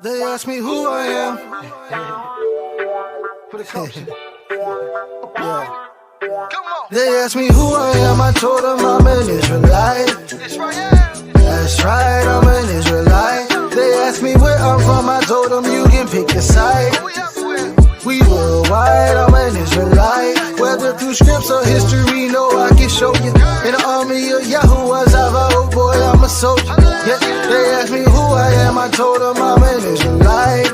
They ask me who I am. Yeah. They ask me who I am. I told them I'm an Israelite. That's right, I'm an Israelite. They ask me where I'm from. I told them you can pick a side. We worldwide, I'm an Israelite. Whether through scripts or history, no, I can show you. In the army of Yahuwah, oh boy, I'm a soldier. Yeah, they ask me who I am, I told them I'm an Israelite.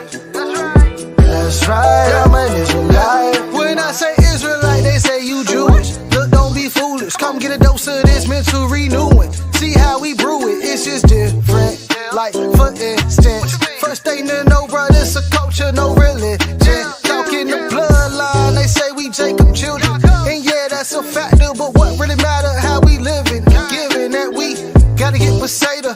That's right, I'm an Israelite. When I say Israelite, they say you Jewish. Look, don't be foolish. Come get a dose of this mental renewing. See how we brew it, it's just different. Like, for instance, first thing to know, brother, it's a culture, no religion. Talking the bloodline, they say we Jacob children. And yeah, that's a factor, but what really matter, how we living? Given that we gotta get Beseda,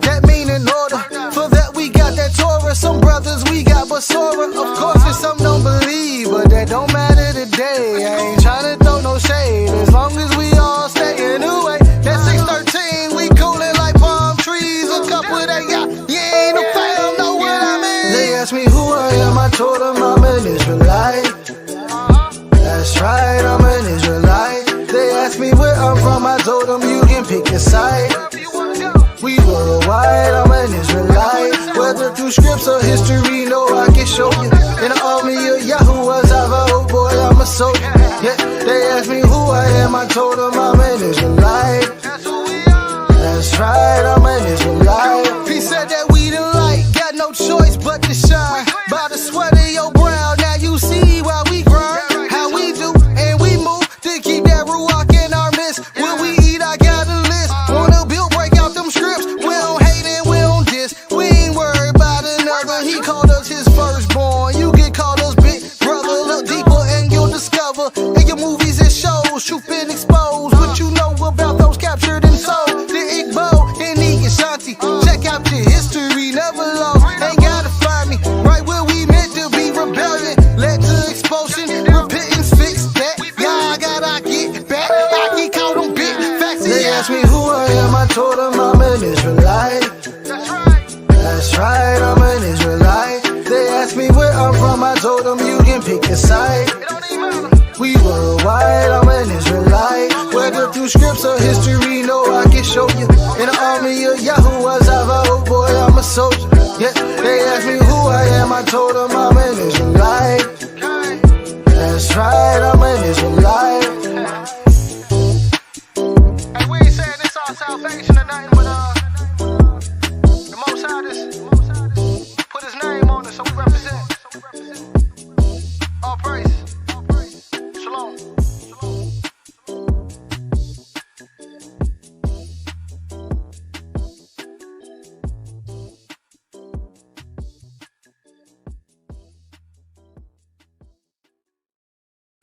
that mean in order. For that we got that Torah, some brothers we got Basora. Of course, if some don't believe, but that don't matter today. I ain't tryna throw no shade, as long as we all stay in the way. That 613, we coolin' like palm trees. A couple of that, you ain't a fan, know what I mean? They ask me who I am, I told them I'm an Israelite. That's right, I'm an Israelite. They ask me where I'm from, I told them you can pick a side. We worldwide, I'm an Israelite. Whether through scripts or history, no, I can show you. In the army of Yahuwah, oh boy, I'm a soldier. Yeah, they ask me who I am, I told them I'm an Israelite. That's right, I'm an Israelite. He said that we the light, got no choice but to shine. By the sweat of your brow, now you see why we grind. How we do, and we move to keep that ruach in our midst. When we eat, I got a list. Wanna build, break out them scripts. We don't hate and we don't diss. We ain't worried about another. He called us his firstborn. You can call us big brother. Look deeper and you'll discover. In your movies and shows, truth been exposed. What you know about those captured and sold. The Igbo and the Ashanti. Check out your history, never lost. Ain't gotta find me. Right where we meant to be, rebellion. Led to expulsion, repentance, fix that. Yeah, I gotta get back. I can call them big facts. They ask me who I am, I told them I'm an Israelite. That's right, I'm an Israelite. They ask me where I'm from, I told them you can pick a side. We worldwide, I'm an Israelite. Whether through scripts or history, no, I can show you. In the army of Yahuwah, oh boy, I'm a soldier. Yeah, they ask me who I am, I told them I'm an Israelite. That's right, I'm an Israelite. Hey, we ain't saying this our salvation or nothing, but the Most High just put his name on it, so we represent. All praise. Shalom.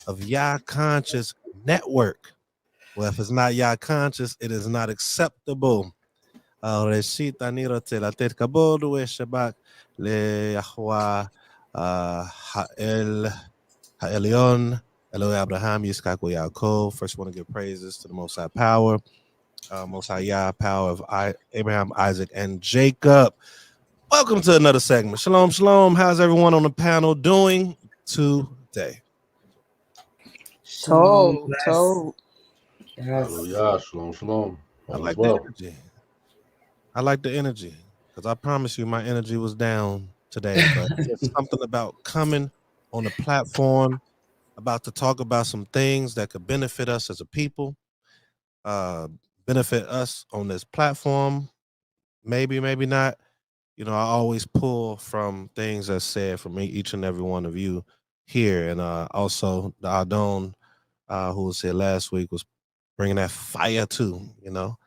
Of YAH Conscious Network. Well, if it's not YAH Conscious, it is not acceptable. ראשית, אני רוצה לתת כבוד ושבח ליהוה העליון, Eloi Abraham, Yitzchak Yaakov. First, want to give praises to the Most High Power, Most High Yah, power of Abraham, Isaac, and Jacob. Welcome to another segment. Shalom, shalom. How's everyone on the panel doing today? So Yes. Hallelujah, shalom, shalom. I like the energy. I like the energy because I promise you my energy was down today. But it's something about coming on the platform, about to talk about some things that could benefit us as a people, benefit us on this platform. Maybe, maybe not. You know, I always pull from things that's said from each and every one of you here. And also the Adon, who was here last week, was bringing that fire too, you know.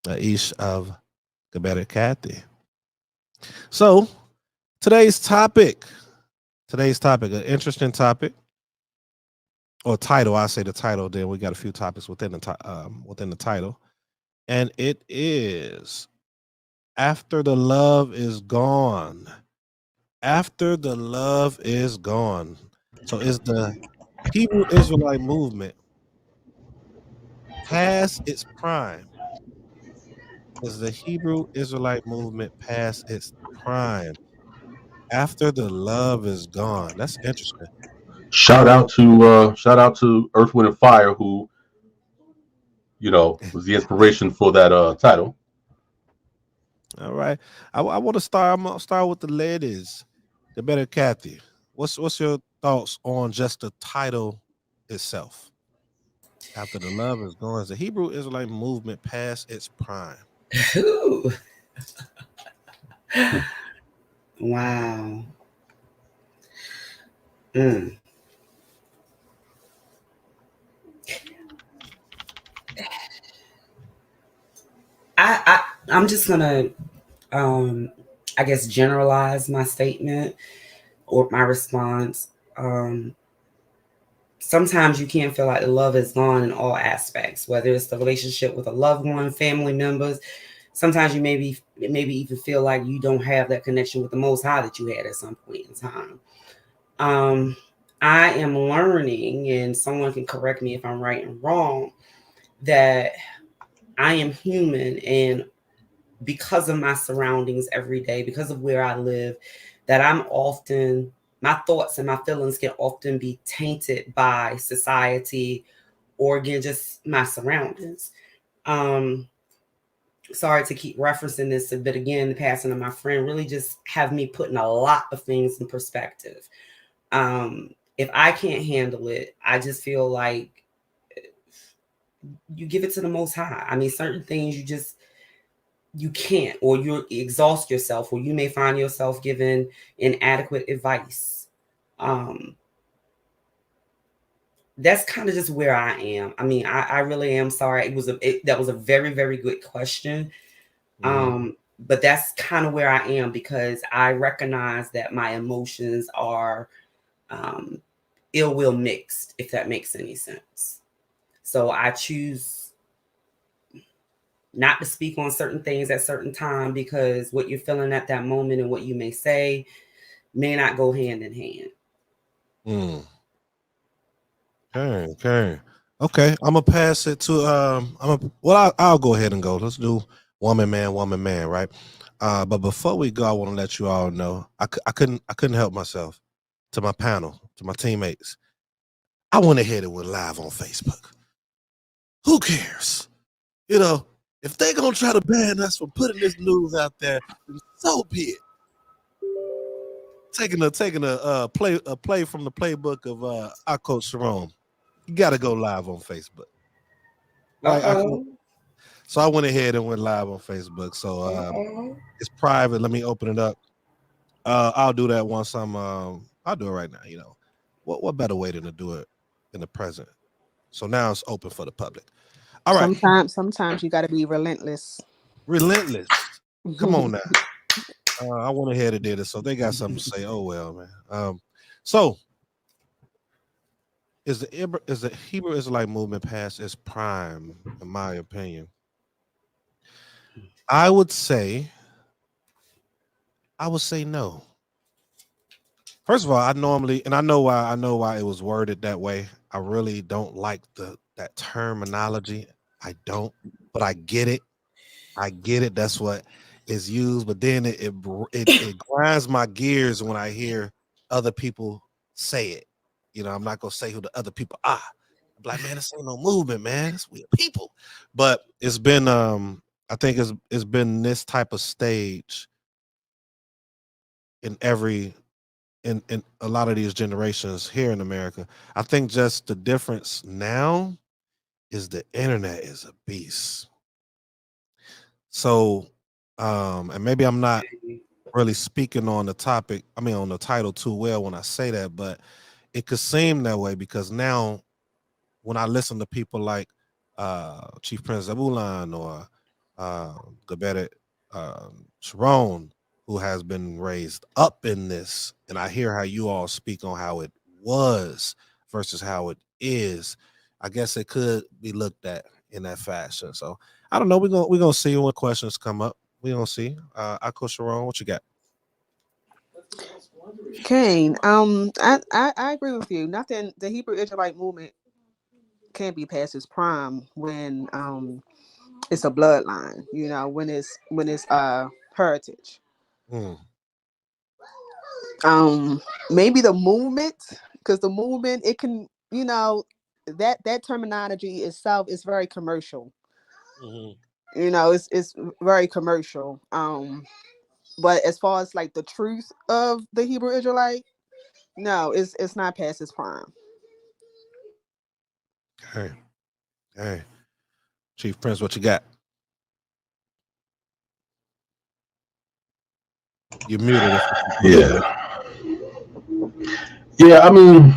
Ish of Geberet Kathy. So today's topic, an interesting topic, or title. I say the title. Then we got a few topics within the title, and it is after the love is gone. After the love is gone. So is the Hebrew Israelite movement past its prime? Is the Hebrew Israelite movement past its prime after the love is gone? That's interesting. Shout out to Earth, Wind, and Fire, who was the inspiration for that title. All right. I want to start. I'm gonna start with the ladies. The better Kathy. What's your thoughts on just the title itself? After the love is gone, is the Hebrew Israelite movement past its prime? Ooh, wow. Mm. I'm just gonna I guess generalize my statement or my response. Sometimes you can feel like the love is gone in all aspects, whether it's the relationship with a loved one, family members. Sometimes you maybe even feel like you don't have that connection with the Most High that you had at some point in time. Um, I am learning, and someone can correct me if I'm right and wrong, that I am human, and because of my surroundings every day, because of where I live, that my thoughts and my feelings can often be tainted by society or again, just my surroundings. Um, Sorry to keep referencing this, but again, the passing of my friend really just have me putting a lot of things in perspective. If I can't handle it, I just feel like you give it to the Most High. I mean, certain things you can't, or you exhaust yourself, or you may find yourself giving inadequate advice. Um, that's kind of just where I am. I mean, I really am sorry. That was a very, very good question. But that's kind of where I am because I recognize that my emotions are um, ill will mixed, if that makes any sense. So I choose not to speak on certain things at certain time because what you're feeling at that moment and what you may say may not go hand in hand. Mm. Okay. I'm gonna pass it to I'll go ahead and go. Let's do woman, man, right? But before we go, I want to let you all know I couldn't help myself to my panel, to my teammates. I went ahead and went live on Facebook. Who cares? You know, if they gonna try to ban us for putting this news out there, then so be it. Taking a play from the playbook of our coach Sharon. You got to go live on Facebook, right? Uh-oh. So I went ahead and went live on Facebook. So Uh-oh. it's private. Let me open it up. I'll do that once I'll do it right now. You know, what better way than to do it in the present? So now it's open for the public. All right, Sometimes you got to be relentless. relentless. Come on now. I went ahead and did it, so they got something to say. Oh well, man. So is the Hebrew Israelite movement past its prime? In my opinion, I would say no. First of all, I know why it was worded that way. I really don't like that terminology. I don't, but I get it. I get it. That's what is used, but then it grinds my gears when I hear other people say it. You know, I'm not gonna say who the other people are. I'm like, man, this ain't no movement, man. It's we people. But it's been I think it's been this type of stage in every in a lot of these generations here in America. I think just the difference now is the internet is a beast. So and maybe I'm not really speaking on the topic, I mean on the title too well when I say that, but it could seem that way because now when I listen to people like Chief Prince Zabulan or Gabet Sharon, who has been raised up in this, and I hear how you all speak on how it was versus how it is, I guess it could be looked at in that fashion. So I don't know. We're gonna see when questions come up. We're gonna see. Akko Sharon, what you got? Kane, I agree with you. Nothing. The Hebrew Israelite movement can be past its prime when it's a bloodline. When it's heritage. Mm. Maybe the movement, because the movement, it can, that terminology itself is very commercial. Mhm. It's very commercial. But as far as like the truth of the Hebrew Israelite, no, it's not past its prime. Hey, hey, Chief Prince, what you got? You're muted. Yeah. Yeah, I mean,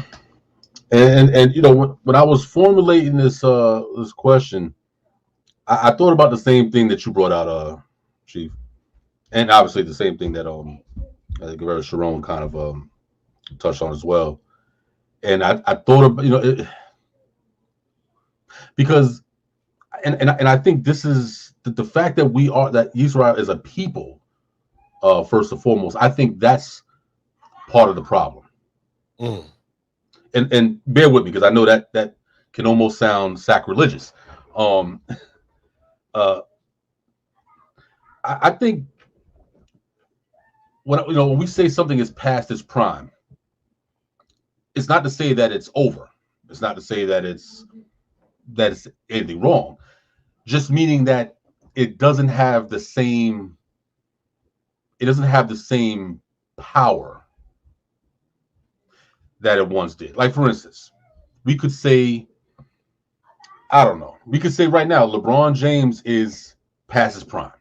and you know, when I was formulating this question, I thought about the same thing that you brought out, Chief, and obviously the same thing that I think Rivera Sharon kind of touched on as well. And I thought about, because and I think this is the fact that that Israel is a people, first and foremost. I think that's part of the problem. Mm. And bear with me, because I know that can almost sound sacrilegious. Um, uh, I think when we say something is past its prime, it's not to say that it's over. It's not to say that it's anything wrong. Just meaning that it doesn't have the same power that it once did. Like, for instance, we could say, I don't know, we could say right now LeBron James is past his prime.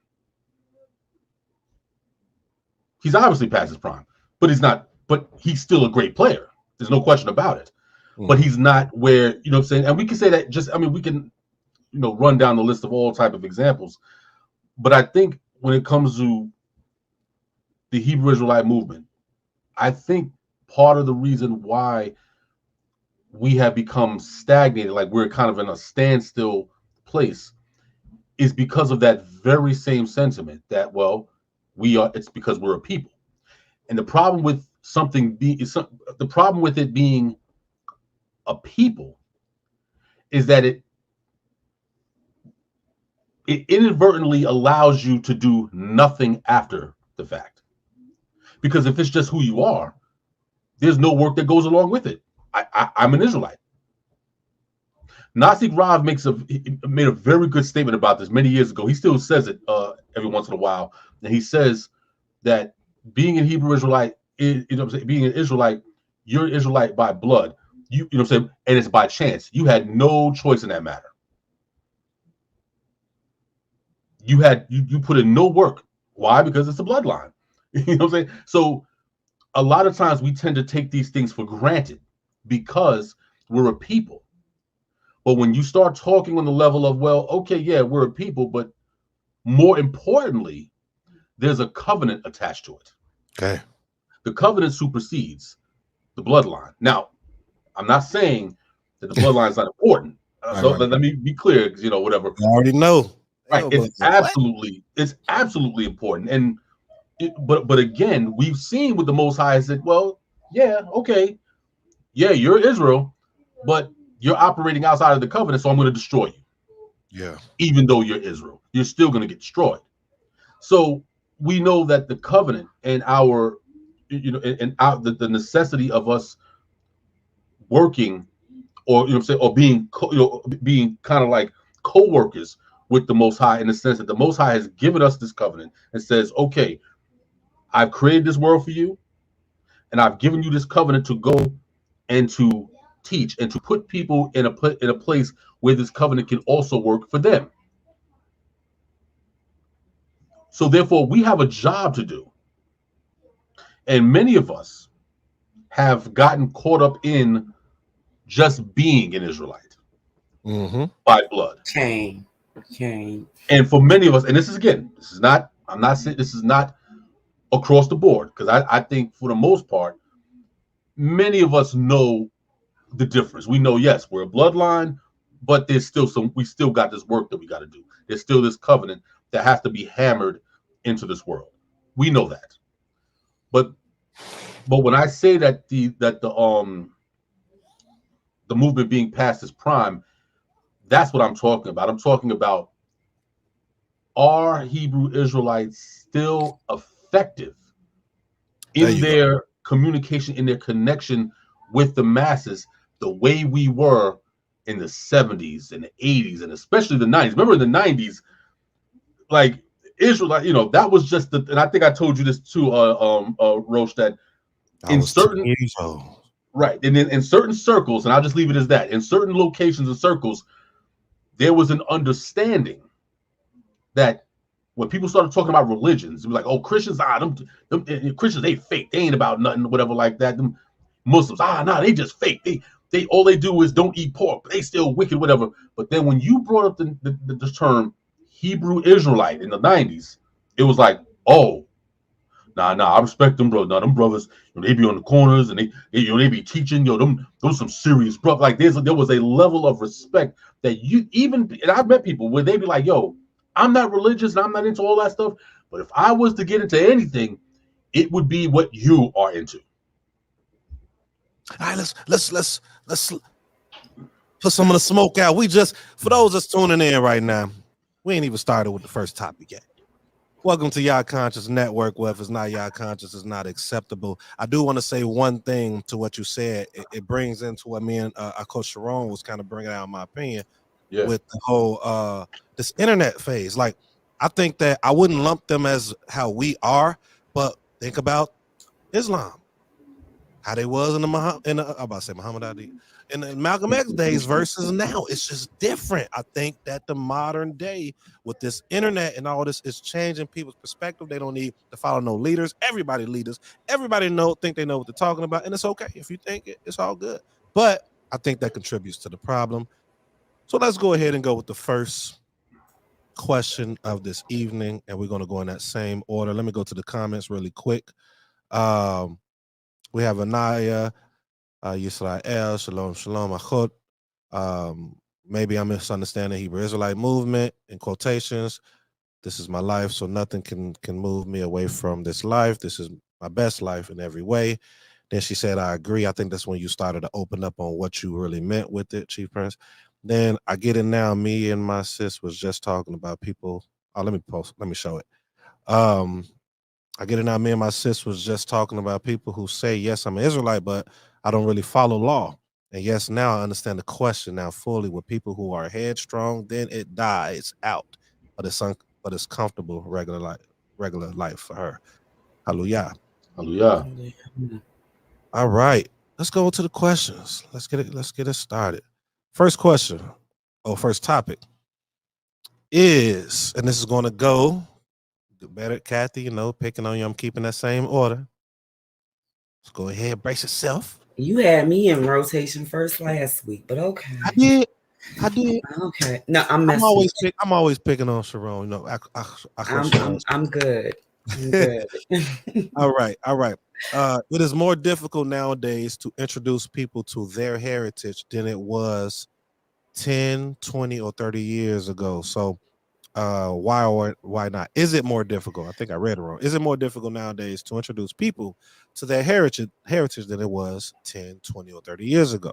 He's obviously past his prime, but he's still a great player. There's no question about it. Mm. But he's not where, what I'm saying? And we can say that we can, run down the list of all type of examples. But I think when it comes to the Hebrew Israelite movement, I think part of the reason why we have become stagnated, like we're kind of in a standstill place, is because of that very same sentiment that, well, it's because we're a people. And the problem with the problem with it being a people is that it inadvertently allows you to do nothing after the fact. Because if it's just who you are, there's no work that goes along with it. I'm an Israelite. Nasik Rav made a very good statement about this many years ago. He still says it every once in a while, and he says that being a Hebrew Israelite is, being an Israelite, you're an Israelite by blood. You know what I'm saying, and it's by chance. You had no choice in that matter. You put in no work. Why? Because it's a bloodline. You know what I'm saying? So a lot of times we tend to take these things for granted because we're a people. But when you start talking on the level of, well, okay, yeah, we're a people, but more importantly, there's a covenant attached to it. Okay. The covenant supersedes the bloodline. Now, I'm not saying that the bloodline is not important. So Right. let me be clear, because whatever. I already know. Right. It's absolutely important. And but again, we've seen with the Most High is that, well, yeah, okay, yeah, you're Israel, but you're operating outside of the covenant, so I'm going to destroy you. Yeah. Even though you're Israel, you're still going to get destroyed. So we know that the covenant and our, the necessity of us working, or or being being kind of like co-workers with the Most High, in the sense that the Most High has given us this covenant and says, okay, I've created this world for you, and I've given you this covenant to go and to teach and to put people in a place where this covenant can also work for them. So therefore, we have a job to do. And many of us have gotten caught up in just being an Israelite by blood. Change. And for many of us, and this is not, I'm not saying this is not across the board, because I think for the most part, many of us know the difference. We know, yes, we're a bloodline, but we still got this work that we got to do. There's still this covenant that has to be hammered into this world. We know that. But when I say that the movement being past its prime, that's what I'm talking about. I'm talking about are Hebrew Israelites still effective There in you go. their communication, in their connection with the masses, the way we were in the 70s and the 80s, and especially the 90s? Remember in the 90s, like Israelite, that was just and I think I told you this too, Roche, that I in was 10 certain, years old. right, and in certain circles, and I'll just leave it as that, in certain locations and circles, there was an understanding that when people started talking about religions, it was like, oh, Christians, them Christians, they fake, they ain't about nothing, whatever, like that. Them Muslims, nah, they just fake. They all they do is don't eat pork, but they still wicked, whatever. But then when you brought up the term Hebrew Israelite in the 90s, it was like, oh, nah, I respect them, bro. Nah, them brothers, they be on the corners and they be teaching, those some serious bro. Like there was a level of respect that and I've met people where they be like, yo, I'm not religious and I'm not into all that stuff, but if I was to get into anything, it would be what you are into. All right, let's put some of the smoke out. For those that's tuning in right now, we ain't even started with the first topic yet. Welcome to YAH Conscious Network. Well, if it's not YAH Conscious, it's not acceptable. I do want to say one thing to what you said. It brings into what me and Coach Sharon was kind of bringing out my opinion with the whole this internet phase. Like, I think that I wouldn't lump them as how we are, but think about Islam, how they was in I'm about to say Muhammad Ali, in the Malcolm X days versus now. It's just different. I think that the modern day with this internet and all this is changing people's perspective. They don't need to follow no leaders. Everybody leaders. Everybody think they know what they're talking about, and it's okay if you think it. It's all good. But I think that contributes to the problem. So let's go ahead and go with the first question of this evening, and we're going to go in that same order. Let me go to the comments really quick. We have Anaya, Yisrael, Shalom, Achot. Maybe I'm misunderstanding Hebrew Israelite movement in quotations. This is my life, so nothing can move me away from this life. This is my best life in every way. Then she said, I agree. I think that's when you started to open up on what you really meant with it, Chief Prince. Then I get it now. Me and my sis was just talking about people. Oh, let me show it. I get it now. Me and my sis was just talking about people who say, yes, I'm an Israelite, but I don't really follow law. And yes, now I understand the question now fully with people who are headstrong, then it dies out. But it's comfortable, regular life for her. Hallelujah. Hallelujah. All right. Let's go to the questions. Let's get it started. First question, first topic is, and this is going to go better, Kathy, picking on you. I'm keeping that same order. Let's go ahead, brace yourself. You had me in rotation first last week, but okay. I did. Okay. No, I'm always picking on Sharon. I'm good. I'm good. All right. It is more difficult nowadays to introduce people to their heritage than it was 10, 20, or 30 years ago. So why or why not? Is it more difficult? I think I read it wrong. Is it more difficult nowadays to introduce people to their heritage than it was 10, 20, or 30 years ago?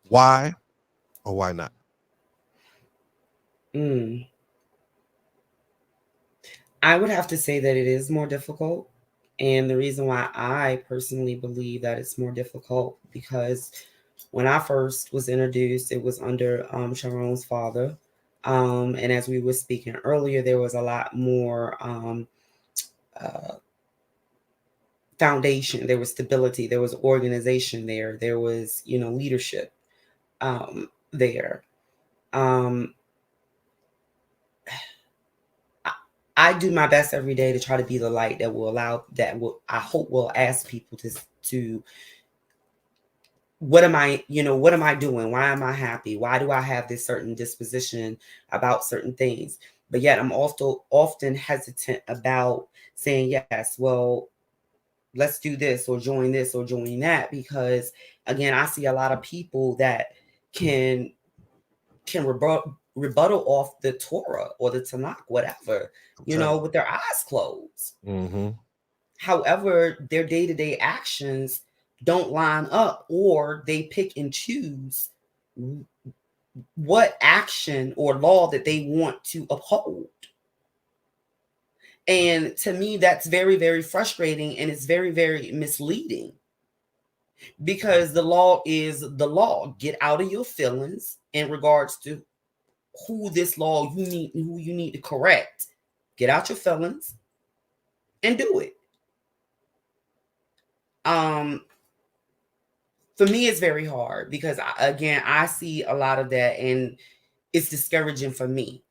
Why or why not? I would have to say that it is more difficult. And the reason why I personally believe that it's more difficult, because when I first was introduced, it was under Sharon's father. And as we were speaking earlier, there was a lot more foundation. There was stability. There was organization there. There was, leadership there. I do my best every day to try to be the light that I hope will ask people to what am I doing? Why am I happy? Why do I have this certain disposition about certain things? But yet I'm also often hesitant about saying, yes, well, let's do this or join that, because again, I see a lot of people that can rebuttal off the Torah or the Tanakh, whatever, with their eyes closed. Mm-hmm. However, their day-to-day actions don't line up, or they pick and choose what action or law that they want to uphold. And to me, that's very, very frustrating, and it's very, very misleading, because the law is the law. Get out of your feelings in regards to who you need to correct. Get out your feelings and do it. For me, it's very hard because I see a lot of that, and it's discouraging for me.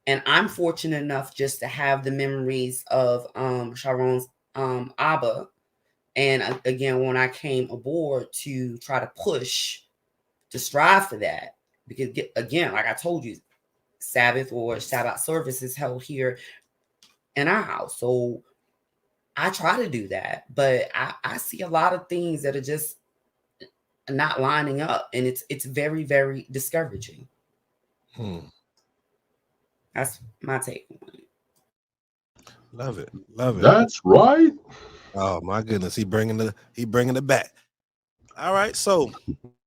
And I'm fortunate enough just to have the memories of Sharon's Abba. And again, when I came aboard to try to push, to strive for that, because again, like I told you, Sabbath or Shabbat service is held here in our house. So I try to do that, but I see a lot of things that are just not lining up, and it's very, very discouraging. That's my take on it. Love it. Love it. That's right. Oh my goodness, he bringing it back. All right, so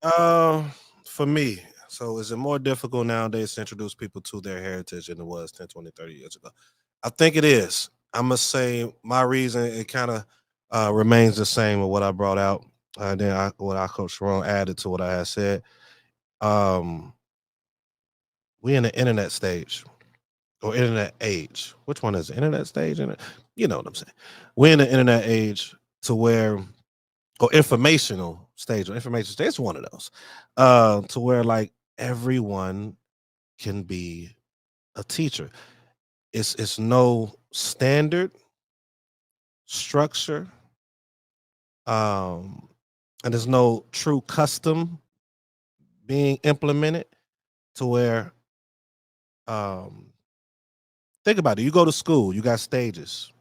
for me, so is it more difficult nowadays to introduce people to their heritage than it was 10, 20, 30 years ago? I think it is. I must say my reason, it kind of remains the same with what I brought out. What I Coach Sharon added to what I had said. We in the internet stage or internet age. Which one is it? Internet stage? You know what I'm saying? We're in the internet age to where, or informational stage, or information stage, it's one of those. To where like everyone can be a teacher. It's no standard structure. And there's no true custom being implemented to where think about it. You go to school, you got stages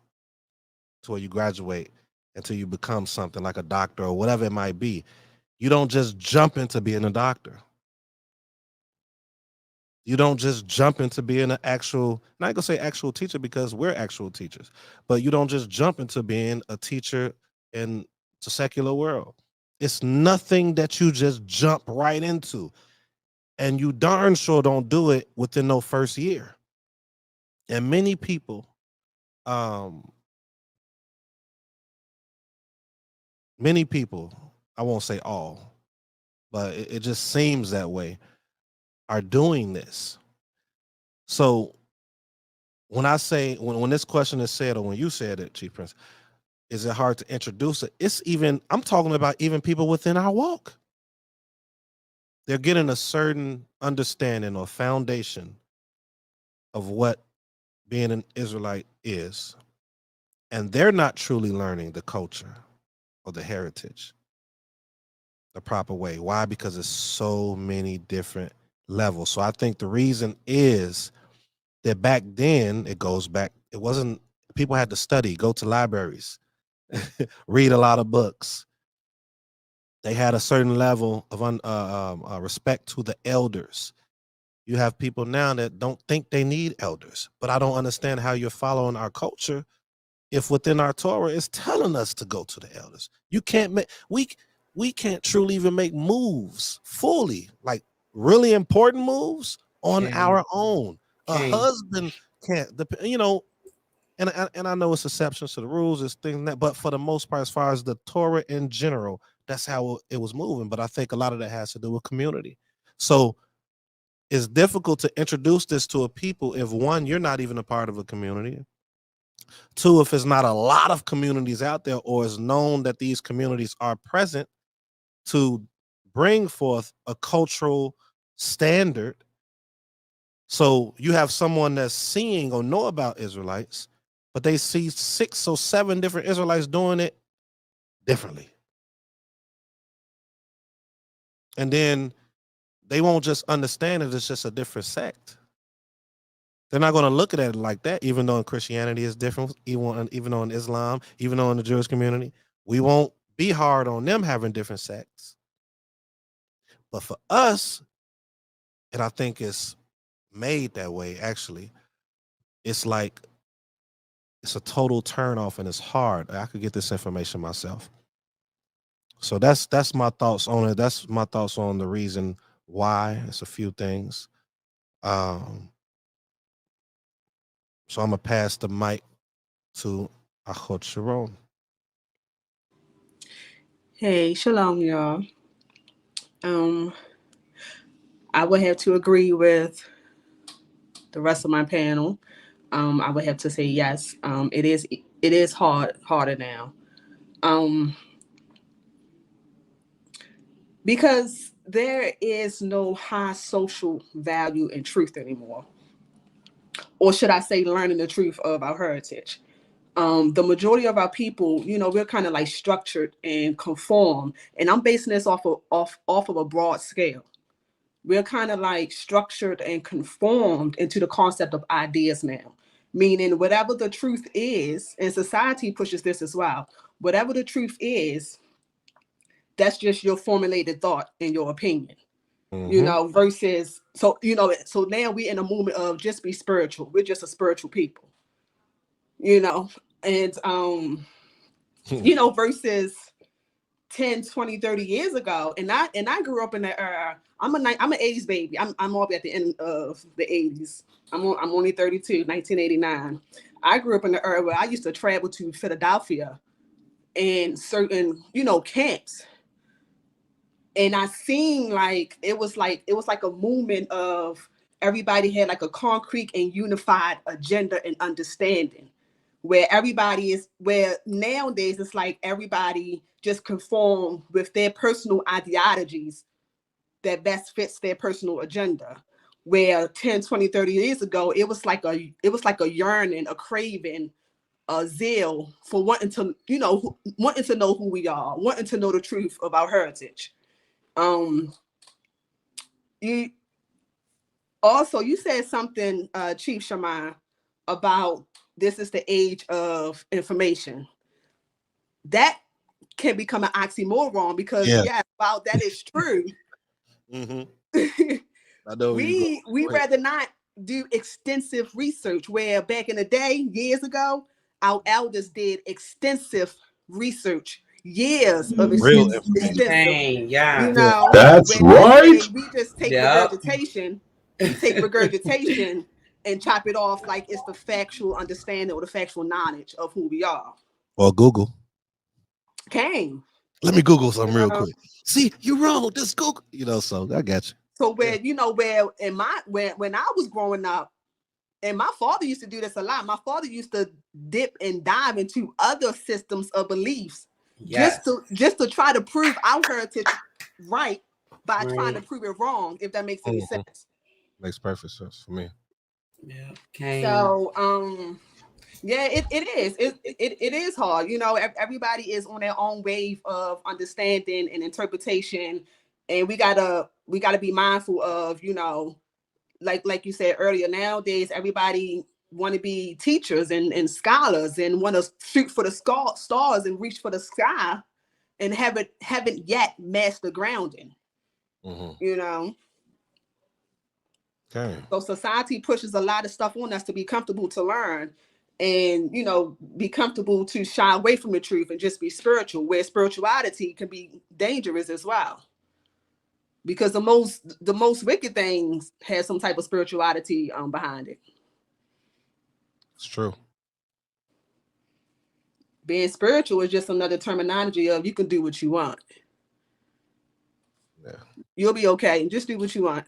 to where you graduate until you become something like a doctor or whatever it might be. You don't just jump into being a doctor. You don't just jump into being an actual, not gonna say actual teacher because we're actual teachers, but you don't just jump into being a teacher in the secular world. It's nothing that you just jump right into. And you darn sure don't do it within no first year. And many people, I won't say all, but it just seems that way, are doing this. So when I say, when this question is said, or when you said it, Chief Prince, is it hard to introduce it? It's even, I'm talking about even people within our walk. They're getting a certain understanding or foundation of what being an Israelite is. And they're not truly learning the culture or the heritage the proper way. Why? Because there's so many different levels. So I think the reason is that back then, it goes back, it wasn't, people had to study, go to libraries, read a lot of books. They had a certain level of respect to the elders. You have people now that don't think they need elders, but I don't understand how you're following our culture if within our Torah it's telling us to go to the elders. You can't make, we can't truly even make moves fully, like really important moves on our own. A husband can't, you know, and I know it's exceptions to the rules, it's things that, but for the most part, as far as the Torah in general, that's how it was moving. But I think a lot of that has to do with community. So it's difficult to introduce this to a people if, one, you're not even a part of a community. Two, if there's not a lot of communities out there, or it's known that these communities are present to bring forth a cultural standard. So you have someone that's seeing or know about Israelites, but they see 6 or 7 different Israelites doing it differently. And then they won't just understand it, it's just a different sect. They're not going to look at it like that, even though in Christianity is different, even though in Islam, even though in the Jewish community, we won't be hard on them having different sects. But for us, and I think it's made that way, actually, it's like, it's a total turnoff and it's hard. I could get this information myself. So that's my thoughts on it. That's my thoughts on the reason why. It's a few things. So I'm gonna pass the mic to Achot Sharon. Hey, shalom, y'all. Um, I would have to agree with the rest of my panel. I would have to say yes. It is harder now. Um, because there is no high social value in truth anymore, or should I say, learning the truth of our heritage. The majority of our people, we're kind of like structured and conform, and I'm basing this off of a broad scale. We're kind of like structured and conformed into the concept of ideas now, meaning whatever the truth is, and society pushes this as well. Whatever the truth is, that's just your formulated thought and your opinion. Versus, so now we're in a movement of just be spiritual. We're just a spiritual people, and versus 10, 20, 30 years ago. And I grew up in the era. I'm an 80s baby. I'm all at the end of the 80s. I'm only 32, 1989. I grew up in the era where I used to travel to Philadelphia and certain, camps. And I seen like a movement of everybody had like a concrete and unified agenda and understanding, where nowadays it's like everybody just conform with their personal ideologies that best fits their personal agenda. Where 10, 20, 30 years ago, it was like a yearning, a craving, a zeal for wanting to know who we are, wanting to know the truth of our heritage. Um, you you said something, Chief Shaman, about this is the age of information. That can become an oxymoron because Yeah. while that is true, Mm-hmm. I know where you go. we rather not do extensive research. Where back in the day, years ago, our elders did extensive research, years of Real information. extensive. Yeah. That's Where nowadays right. we just take Yep. regurgitation. We take regurgitation and chop it off like it's the factual understanding or the factual knowledge of who we are. Or Google. Came. Let me Google something real know, quick. See, you're wrong. Just Google. So I got you. So where in my when I was growing up, and my father used to do this a lot. My father used to dip and dive into other systems of beliefs, Yes. just to try to prove our heritage right by trying to Right. prove it wrong, if that makes any Mhm. sense. Makes perfect sense for me. Yeah. Okay. So yeah, it is. It is hard. Everybody is on their own wave of understanding and interpretation, and we gotta be mindful of, like you said earlier, nowadays everybody want to be teachers and scholars and want to shoot for the stars and reach for the sky, and haven't yet mastered grounding. Mm-hmm. You know, Okay. so society pushes a lot of stuff on us to be comfortable to learn, and be comfortable to shy away from the truth and just be spiritual, where spirituality can be dangerous as well, because the most wicked things have some type of spirituality behind it. It's true. Being spiritual is just another terminology of you can do what you want. Yeah. You'll be okay. Just do what you want.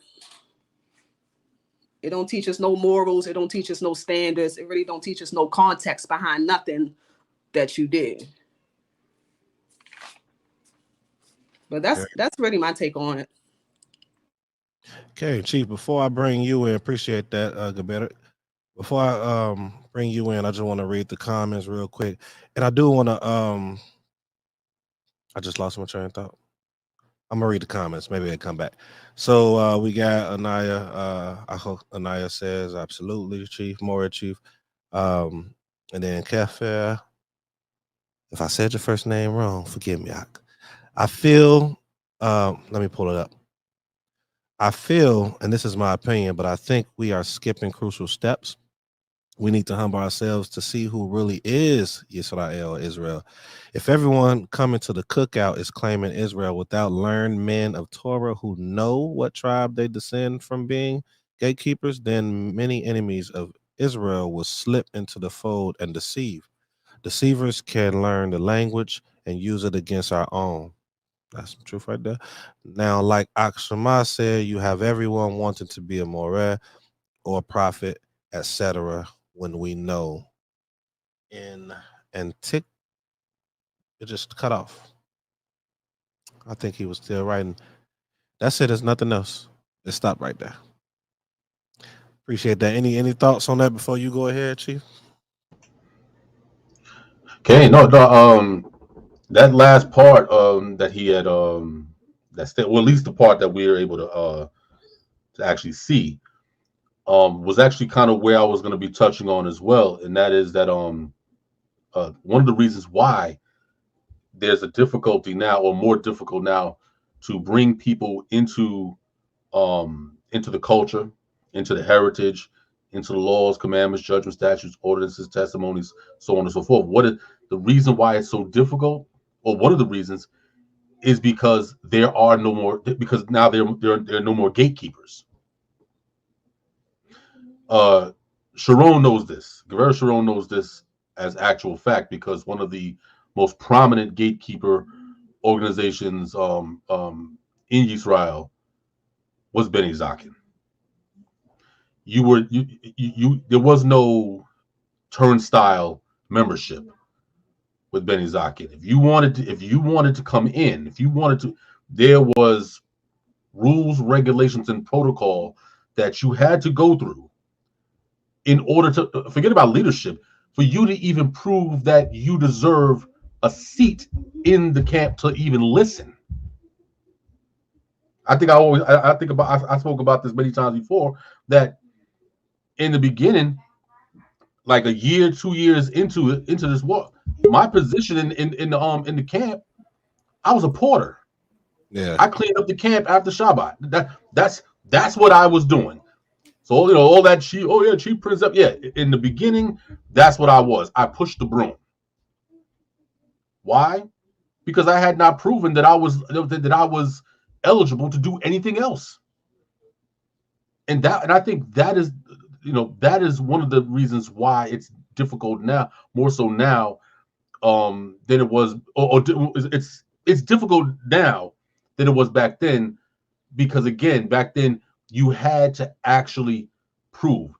It don't teach us no morals. It don't teach us no standards. It really don't teach us no context behind nothing that you did. But Okay. that's really my take on it. Okay, Chief. Before I bring you in, appreciate that, Gabetta. Before I bring you in, I just want to read the comments real quick, and I do want to I just lost my train of thought. I'm gonna read the comments. Maybe they come back. So we got Anaya. I hope Anaya says absolutely, Chief, more Chief. And then Cafe. If I said your first name wrong, forgive me. I feel. Let me pull it up. I feel, and this is my opinion, but I think we are skipping crucial steps. We need to humble ourselves to see who really is Yisrael, Israel. If everyone coming to the cookout is claiming Israel without learned men of Torah who know what tribe they descend from being gatekeepers, then many enemies of Israel will slip into the fold and deceive. Deceivers can learn the language and use it against our own. That's the truth right there. Now, like Akshama said, you have everyone wanting to be a Moreh or a prophet, etc. When we know in and tick, it just cut off. I think he was still writing. That's it. There's nothing else. It stopped right there. Appreciate that. Any thoughts on that before you go ahead, Chief? Okay, no, that last part that he had well, at least the part that we were able to actually see was actually kind of where I was going to be touching on as well, and that is that one of the reasons why there's a difficulty now, or more difficult now, to bring people into the culture, into the heritage, into the laws, commandments, judgments, statutes, ordinances, testimonies, so on and so forth. What is the reason why it's so difficult, or one of the reasons, is because there are no more, because now there are no more gatekeepers. Sharon knows this. Guerrero Sharon knows this as actual fact, because one of the most prominent gatekeeper organizations in Israel was Beni Zakin. There was no turnstile membership with Beni Zakin. If you wanted to come in, there was rules, regulations, and protocol that you had to go through in order to, forget about leadership, for you to even prove that you deserve a seat in the camp to even listen. I spoke about this many times before, that in the beginning, like a year, 2 years into this war, my position in the camp, I was a porter. Yeah. I cleaned up the camp after Shabbat. That's what I was doing. So all that chief prince up. Yeah, in the beginning, that's what I was. I pushed the broom. Why? Because I had not proven that I was eligible to do anything else. And I think that is one of the reasons why it's difficult now, more so now than it was, or it's difficult now than it was back then, because again, back then you had to actually prove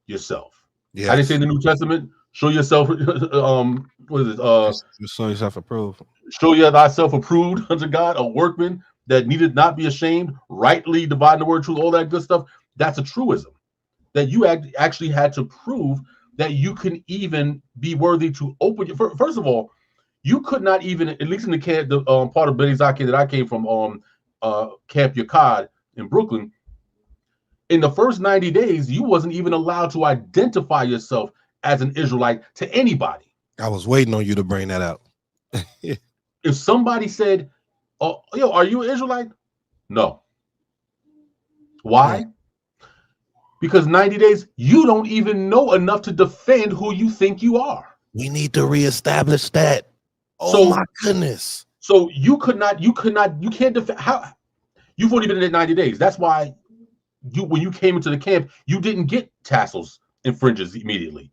yourself. Yes. How do you say in the New Testament? Show yourself. What is it? Show yourself approved. Show you thyself approved unto God, a workman that needed not be ashamed, rightly dividing the word truth, all that good stuff. That's a truism. That you actually had to prove that you can even be worthy to open your. First of all, you could not even, at least in the camp, the part of Beni Zakin that I came from, Camp Yakad in Brooklyn. In the first 90 days, you wasn't even allowed to identify yourself as an Israelite to anybody. I was waiting on you to bring that out. If somebody said, "Oh, are you an Israelite?" No. Why? Because 90 days, you don't even know enough to defend who you think you are. We need to reestablish that. Oh my goodness. So you can't defend. How? You've only been in it 90 days. That's why when you came into the camp, you didn't get tassels and fringes immediately.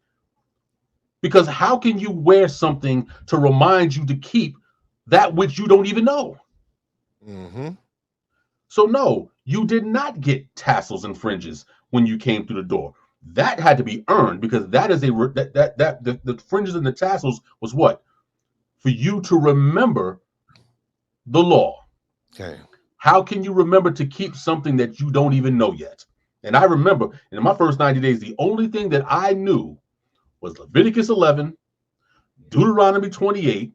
Because how can you wear something to remind you to keep that which you don't even know? Mm-hmm. So no, you did not get tassels and fringes when you came through the door. That had to be earned, because that is the fringes and the tassels was what? For you to remember the law. Okay. How can you remember to keep something that you don't even know yet? And I remember in my first 90 days, the only thing that I knew was Leviticus 11, Deuteronomy 28,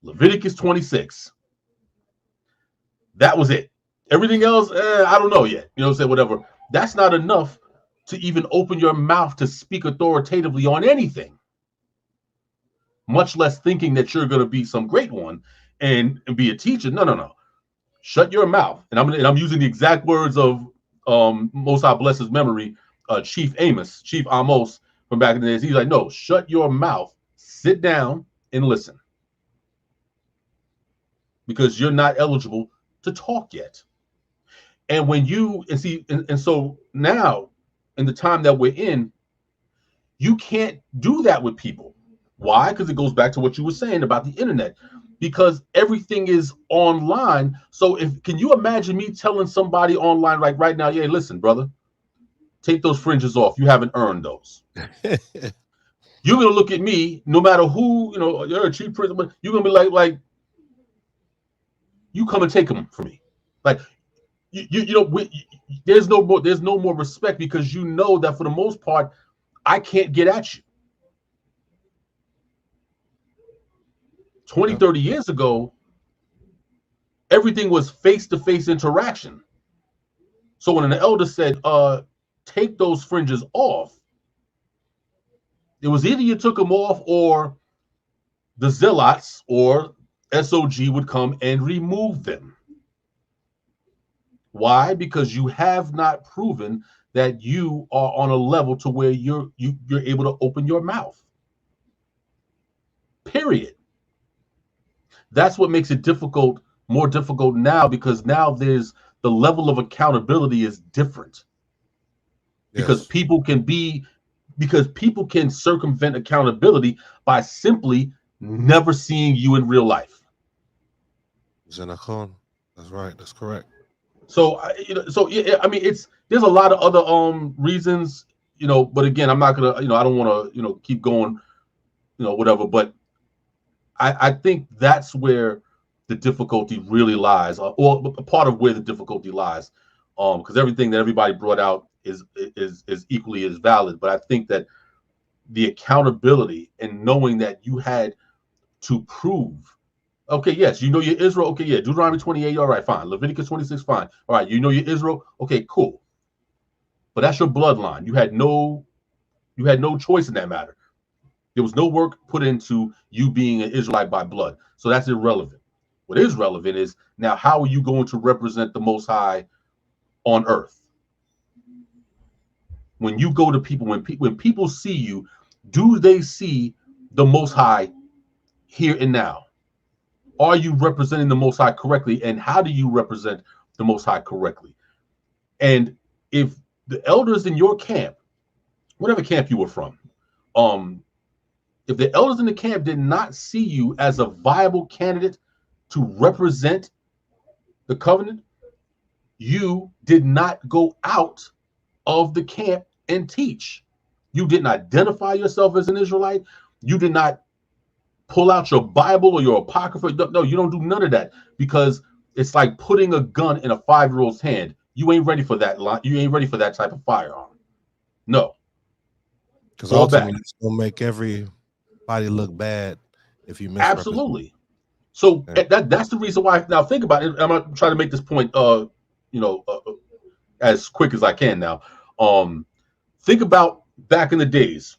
Leviticus 26. That was it. Everything else, I don't know yet. You know what I'm saying? Whatever. That's not enough to even open your mouth to speak authoritatively on anything, much less thinking that you're going to be some great one and be a teacher. No. Shut your mouth. And I'm using the exact words of Most High bless his memory, Chief Amos from back in the days. He's like, no, shut your mouth, sit down and listen, because you're not eligible to talk yet. And when you and so now in the time that we're in, you can't do that with people. Why? Because it goes back to what you were saying about the internet. Because everything is online. So can you imagine me telling somebody online like right now, yeah, listen, brother, take those fringes off. You haven't earned those. You're gonna look at me, no matter who, you're a cheap person, but you're gonna be like, you come and take them from me. Like there's no more respect, because you know that for the most part, I can't get at you. 20, 30 years ago, everything was face-to-face interaction. So when an elder said, take those fringes off, it was either you took them off or the zealots or SOG would come and remove them. Why? Because you have not proven that you are on a level to where you're able to open your mouth. Period. That's what makes it more difficult now, because now there's the level of accountability is different. Because people can circumvent accountability by simply never seeing you in real life. That's right. That's correct. So I mean, there's a lot of other reasons, but again, I'm not gonna, I don't want to, keep going, whatever. But I think that's where the difficulty really lies, or part of where the difficulty lies, because everything that everybody brought out is equally as valid. But I think that the accountability and knowing that you had to prove, okay, yes, you're Israel, okay, yeah, Deuteronomy 28, all right, fine. Leviticus 26, fine. All right, you're Israel, okay, cool. But that's your bloodline. You had no choice in that matter. There was no work put into you being an Israelite by blood. So that's irrelevant. What is relevant is now, how are you going to represent the Most High on earth? When you go to people, when people see you, do they see the Most High here and now? Are you representing the Most High correctly? And how do you represent the Most High correctly? And if the elders in your camp, whatever camp you were from, if the elders in the camp did not see you as a viable candidate to represent the covenant, you did not go out of the camp and teach. You didn't identify yourself as an Israelite. You did not pull out your Bible or your Apocrypha. No, you don't do none of that, because it's like putting a gun in a 5-year-old's hand. You ain't ready for that. You ain't ready for that type of firearm. No. Because ultimately, it's going to make everybody look bad if you misrepresent. Absolutely. So that's the reason why. Now think about it. I'm going to try to make this point, as quick as I can now. Think about back in the days.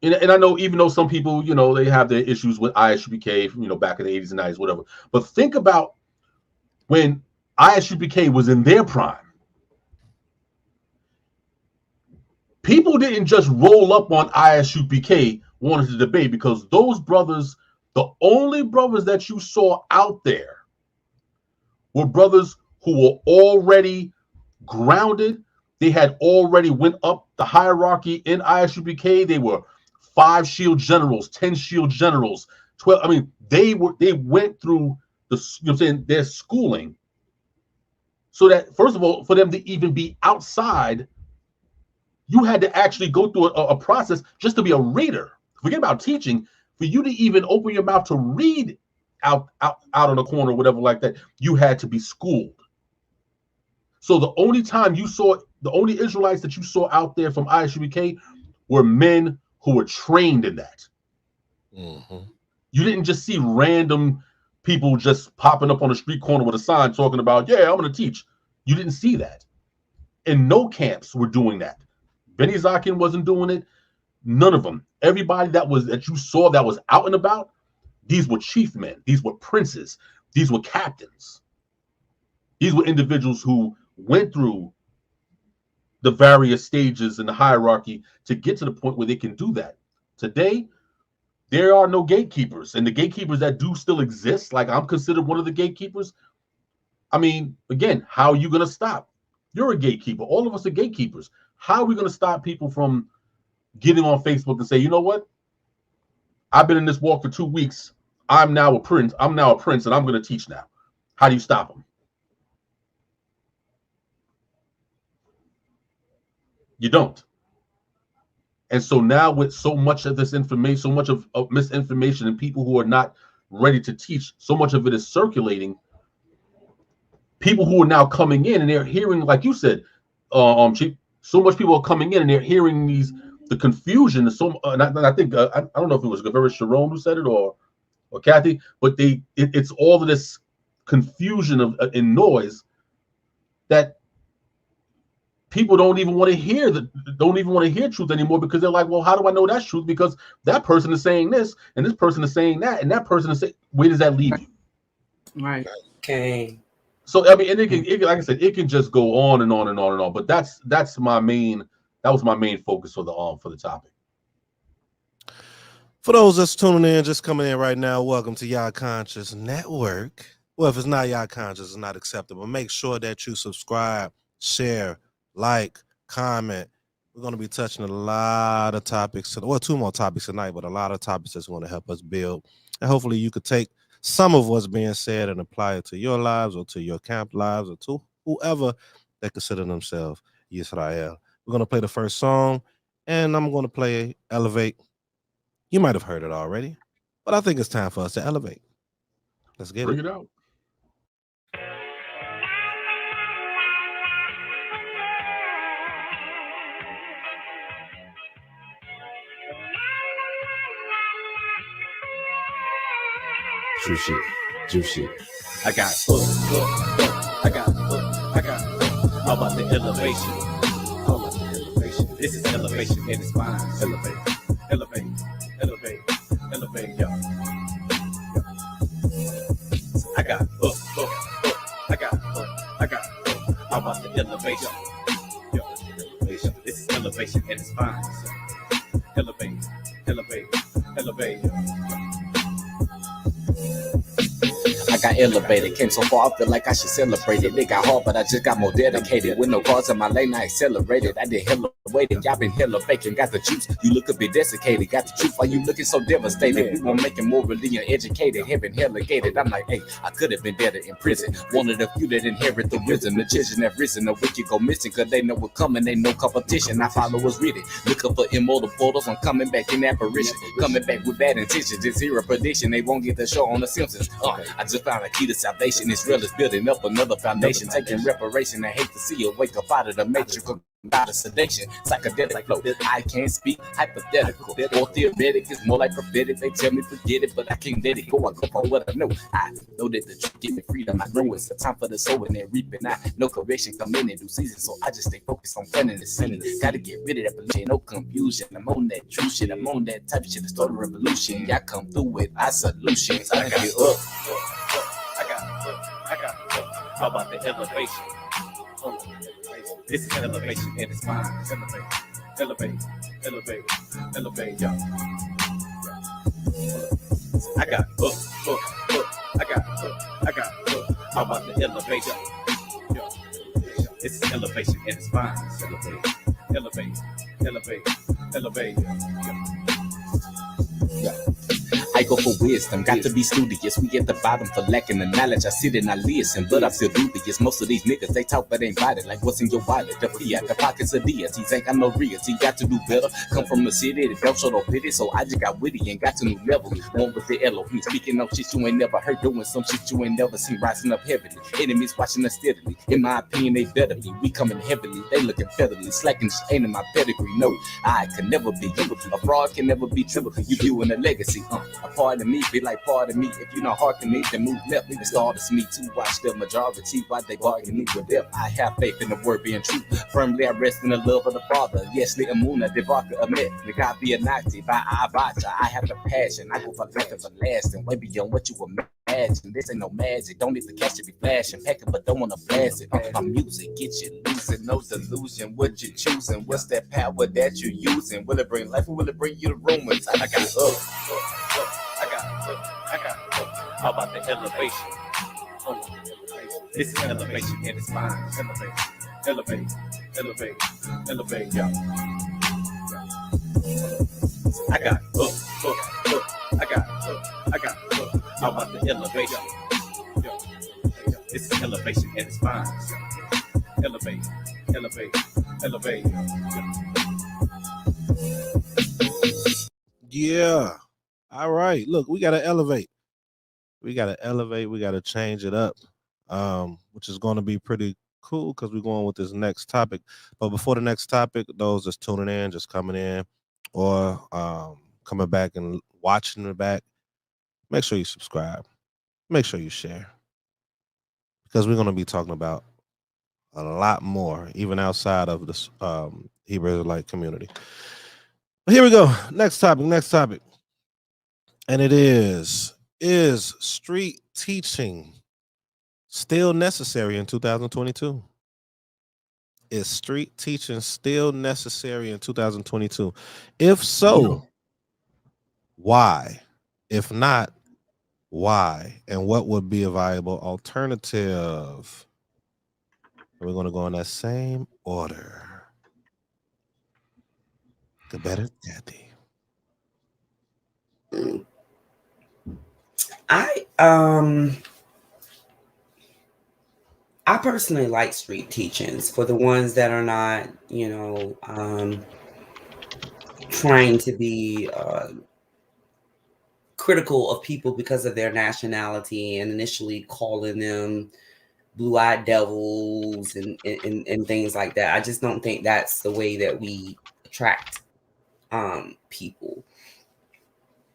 And I know, even though some people, they have their issues with ISUPK, back in the 80s and 90s, whatever. But think about when ISUPK was in their prime. People didn't just roll up on ISUPK wanting to debate, because those brothers, the only brothers that you saw out there were brothers who were already grounded. They had already went up the hierarchy in ISUPK. They were 5 shield generals, 10 shield generals, 12. I mean, they went through their schooling, so that, first of all, for them to even be outside, you had to actually go through a process just to be a reader. Forget about teaching. For you to even open your mouth to read out on the corner or whatever like that, you had to be schooled. So the only Israelites that you saw out there from ISUPK were men who were trained in that. Mm-hmm. You didn't just see random people just popping up on the street corner with a sign talking about, yeah, I'm going to teach. You didn't see that. And no camps were doing that. Benny Zakin wasn't doing it. None of them. Everybody that you saw that was out and about, these were chief men. These were princes. These were captains. These were individuals who went through the various stages in the hierarchy to get to the point where they can do that. Today, there are no gatekeepers, and the gatekeepers that do still exist, like I'm considered one of the gatekeepers. I mean, again, how are you going to stop? You're a gatekeeper. All of us are gatekeepers. How are we going to stop people from getting on Facebook and say, you know what? I've been in this walk for 2 weeks. I'm now a prince, and I'm going to teach now. How do you stop them? You don't. And so now with so much of this information, so much of misinformation and people who are not ready to teach, so much of it is circulating. People who are now coming in and they're hearing, like you said, Chief, so much people are coming in and they're hearing the confusion. And I think, I don't know if it was Gavera Sharon who said it or Kathy, but it's all of this confusion and noise that people don't even want to hear truth anymore, because they're like, well, how do I know that's truth? Because that person is saying this and this person is saying that, and that person is saying, where does that leave you? Right. Okay. So I mean, and it can, like I said, it can just go on and on and on and on. But that was my main focus for the topic. For those that's tuning in, just coming in right now, welcome to YAH Conscious Network. Well, if it's not YAH Conscious, it's not acceptable. Make sure that you subscribe, share, like, comment. We're going to be touching a lot of topics. Well, 2 more topics tonight, but a lot of topics that's going to help us build. And hopefully you could take some of what's being said and apply it to your lives or to your camp lives or to whoever they consider themselves Yisrael. We're going to play the first song, and I'm going to play Elevate. You might have heard it already, but I think it's time for us to elevate. Let's get Bring it out. True shit. Juice shit. I got How about the elevation? This is elevation and it's fine. Elevate, y'all. I got How about the elevation? This is elevation and it's fine. Elevate. I got elevated, came so far, I feel like I should celebrate it. It got hard, but I just got more dedicated. With no cars in my lane, I accelerated. I did hella waiting, y'all been hella faking. Got the juice, you look a bit desiccated. Got the truth, why you looking so devastated? We won't make it morally educated, heaven hella gated. I'm like, hey, I could have been dead in prison. One of the few that inherit the wisdom. The children have risen, the wicked go missing, cause they know we're coming, ain't no competition. I follow what's written, looking for immortal portals. I'm coming back in apparition, coming back with bad intentions. Just hear a prediction, they won't get the show on The Simpsons. I just found a key to salvation. Israel is building up another foundation, taking reparation. I hate to see you wake up out of the matrix. Out of sedation, psychedelic flow. I can't speak hypothetical or theoretic. It's more like prophetic. They tell me forget it, but I can't let it go. I go for what I know. I know that the truth give me freedom. I know it's the time for the sowing and reaping. I know correction come in due season, so I just stay focused on planting the seed. Gotta get rid of that pollution, no confusion. I'm on that true shit. I'm on that type of shit to start a revolution. Y'all come through with our solutions. I got up. I got How about the elevation? This is elevation and it's fine. Elevate, y'all. I got How about the elevation? This is elevation and it's fine. Elevate. Yeah. I go for wisdom, got to be studious. We at the bottom for lacking the knowledge. I sit and I listen, but I feel dubious. Most of these niggas, they talk but ain't body. Like what's in your wallet? The fiat, the pockets of deities. Ain't got no realty, got to do better. Come from a city that don't show no pity, so I just got witty and got to new level. One with the Elohim, speaking of shit you ain't never heard, doing some shit you ain't never seen, rising up heavily. Enemies watching us steadily. In my opinion, they better be. We coming heavily, they looking federally. Slacking just ain't in my pedigree. No, I can never be you. A fraud can never be true. You viewing a legacy. A part of me be like part of me. If you not hearken me, then move left. Even stardust me to watch the majority why they bargain me with death. I have faith in the word being true. Firmly I rest in the love of the Father. Yes, the Amuna, Devaka, Amet, the God be a Nati, by Avacha. I have the passion. I go for life everlasting, way beyond what you imagine. This ain't no magic. Don't need the cash to be flashing. Pack it, but don't wanna blast it. My music get you losing, no delusion. What you choosing? What's that power that you're using? Will it bring life or will it bring you to ruins? I got How about the elevation? This is elevation and it's fine. Elevate, y'all. I got elevation. This is elevation at its finest. Elevate, elevate, elevate. Yeah. All right. Look, we gotta elevate. We gotta elevate. We gotta change it up. Which is going to be pretty cool because we're going with this next topic. But before the next topic, those just tuning in, just coming in, or coming back and watching it back, make sure you subscribe. Make sure you share because we're going to be talking about a lot more, even outside of this Hebrew Israelite community. But here we go. Next topic. And it is street teaching still necessary in 2022? Is street teaching still necessary in 2022? If so, why? If not, why? And what would be a viable alternative? We're going to go in that same order. Get better, Kathy. I personally like street teachings for the ones that are not, trying to be critical of people because of their nationality and initially calling them blue-eyed devils and things like that. I just don't think that's the way that we attract people.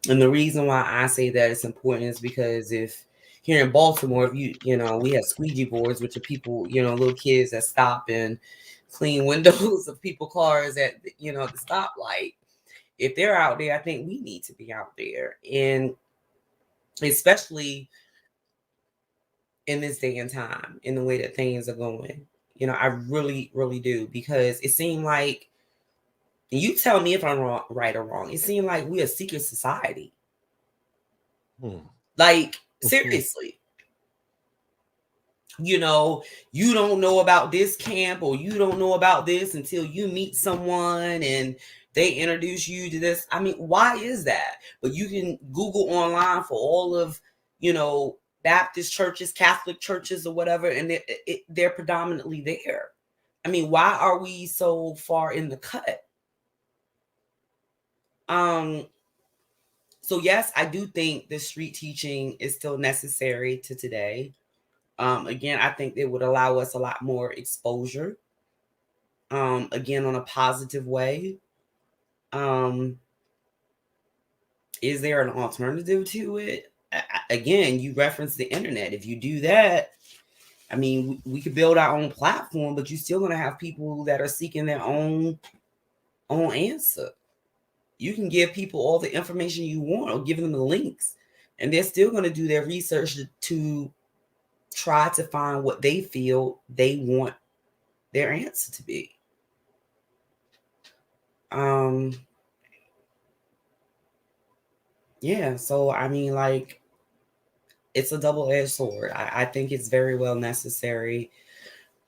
And the reason why I say that it's important is because if here in Baltimore, if we have squeegee boards, which are people, little kids that stop and clean windows of people's cars at, the stoplight. If they're out there, I think we need to be out there. And especially in this day and time, in the way that things are going, I really, really do, because it seemed like, and you tell me if I'm wrong, right or wrong, it seemed like we're a secret society. Like, seriously. You don't know about this camp or you don't know about this until you meet someone and they introduce you to this. I mean, why is that? But you can Google online for all of, Baptist churches, Catholic churches or whatever, and they're predominantly there. I mean, why are we so far in the cut? So yes, I do think the street teaching is still necessary to today. Again, I think it would allow us a lot more exposure. Again, on a positive way. Is there an alternative to it? Again, you referenced the internet. If you do that, I mean, we could build our own platform, but you're still going to have people that are seeking their own answer. You can give people all the information you want or give them the links, and they're still going to do their research to try to find what they feel they want their answer to be. Yeah, so I mean, like, it's a double-edged sword. I think it's very well necessary.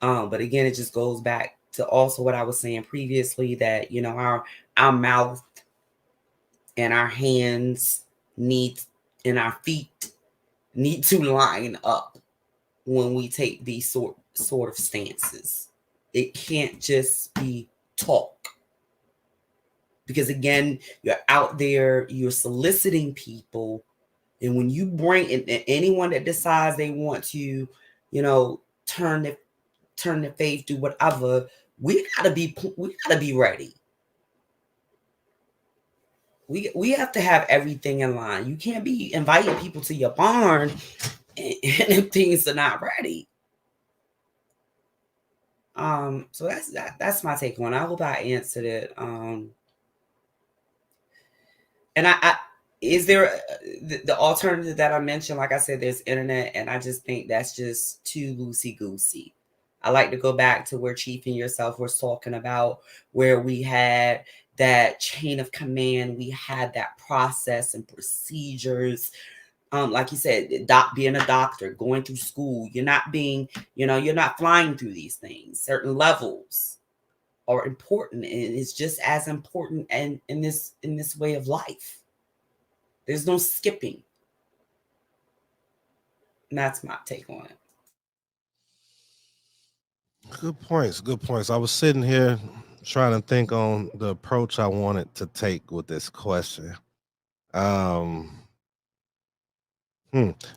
But again, it just goes back to also what I was saying previously, that, our mouth and our hands and our feet need to line up when we take these sort of stances. It can't just be talk. Because again, you're out there, you're soliciting people. And when you bring in anyone that decides they want to, turn their faith, do whatever, we gotta be ready. We have to have everything in line. You can't be inviting people to your barn and things are not ready. So that's my take on it. I hope I answered it. And I is there the alternative that I mentioned? Like I said, there's internet, and I just think that's just too loosey-goosey. I like to go back to where Chief and yourself was talking about, where we had that chain of command, we had that process and procedures. Like you said, being a doctor, going through school, you're not flying through these things. Certain levels are important, and it's just as important and in this way of life. There's no skipping. And that's my take on it. Good points. Good points. I was sitting here trying to think on the approach I wanted to take with this question. Um,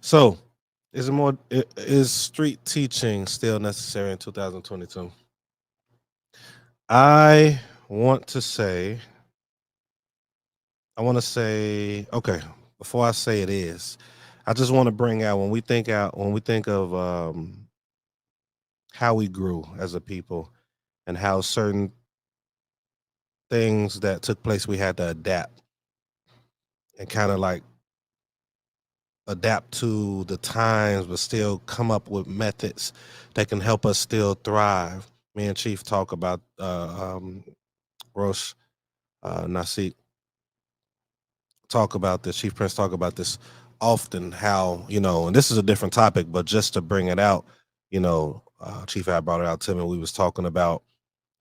So, is street teaching still necessary in 2022? I want to say, okay, before I say it is, I just want to bring out when we think of how we grew as a people and how certain things that took place we had to adapt and kind of like adapt to the times but still come up with methods that can help us still thrive. Me and Chief talk about Rosh Nasik talk about this, Chief Prince talk about this often, how, and this is a different topic, but just to bring it out, Chief had brought it out to me. We was talking about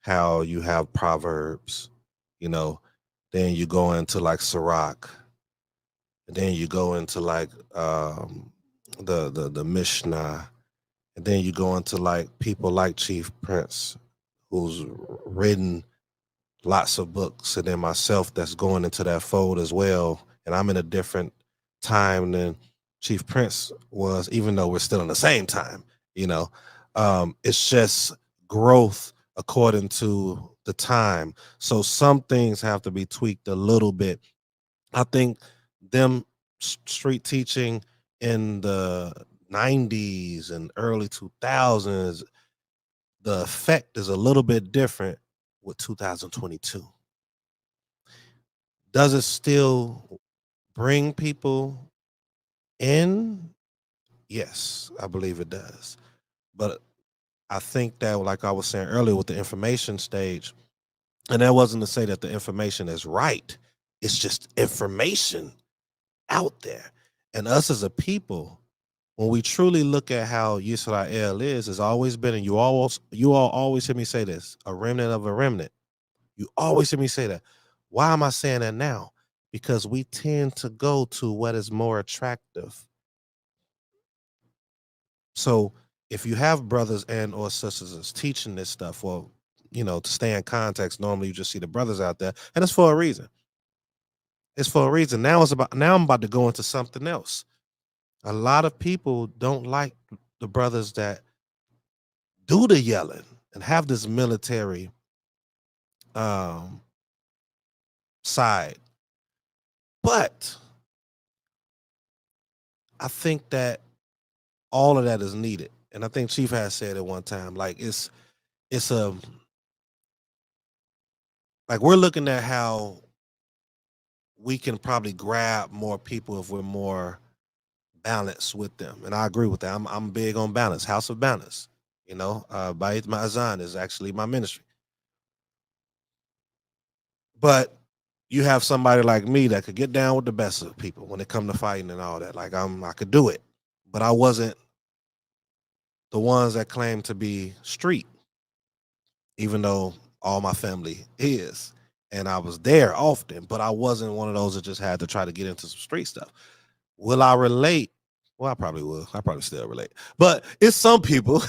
how you have Proverbs, then you go into like Sirach, and then you go into like the Mishnah, and then you go into like people like Chief Prince, who's written lots of books, and then myself that's going into that fold as well. And I'm in a different time than Chief Prince was, even though we're still in the same time. It's just growth according to the time. So some things have to be tweaked a little bit. I think them street teaching in the 90s and early 2000s, the effect is a little bit different with 2022. Does it still bring people in? Yes, I believe it does. But I think that, like I was saying earlier with the information stage, and that wasn't to say that the information is right. It's just information out there. And us as a people, when we truly look at how Yisrael is, has always been, and you all always hear me say this, a remnant of a remnant. You always hear me say that. Why am I saying that now? Because we tend to go to what is more attractive. So if you have brothers and or sisters that's teaching this stuff, well, to stay in context, normally you just see the brothers out there, and it's for a reason. It's for a reason. Now I'm about to go into something else. A lot of people don't like the brothers that do the yelling and have this military side. But I think that all of that is needed. And I think Chief has said at one time, like it's like we're looking at how we can probably grab more people if we're more balanced with them. And I agree with that. I'm big on balance, house of balance. Bayit Ma'azan is actually my ministry. But you have somebody like me that could get down with the best of people when it come to fighting and all that. Like I could do it. But I wasn't the ones that claim to be street, even though all my family is. And I was there often, but I wasn't one of those that just had to try to get into some street stuff. Will I relate? Well, I probably will. I probably still relate. But it's some people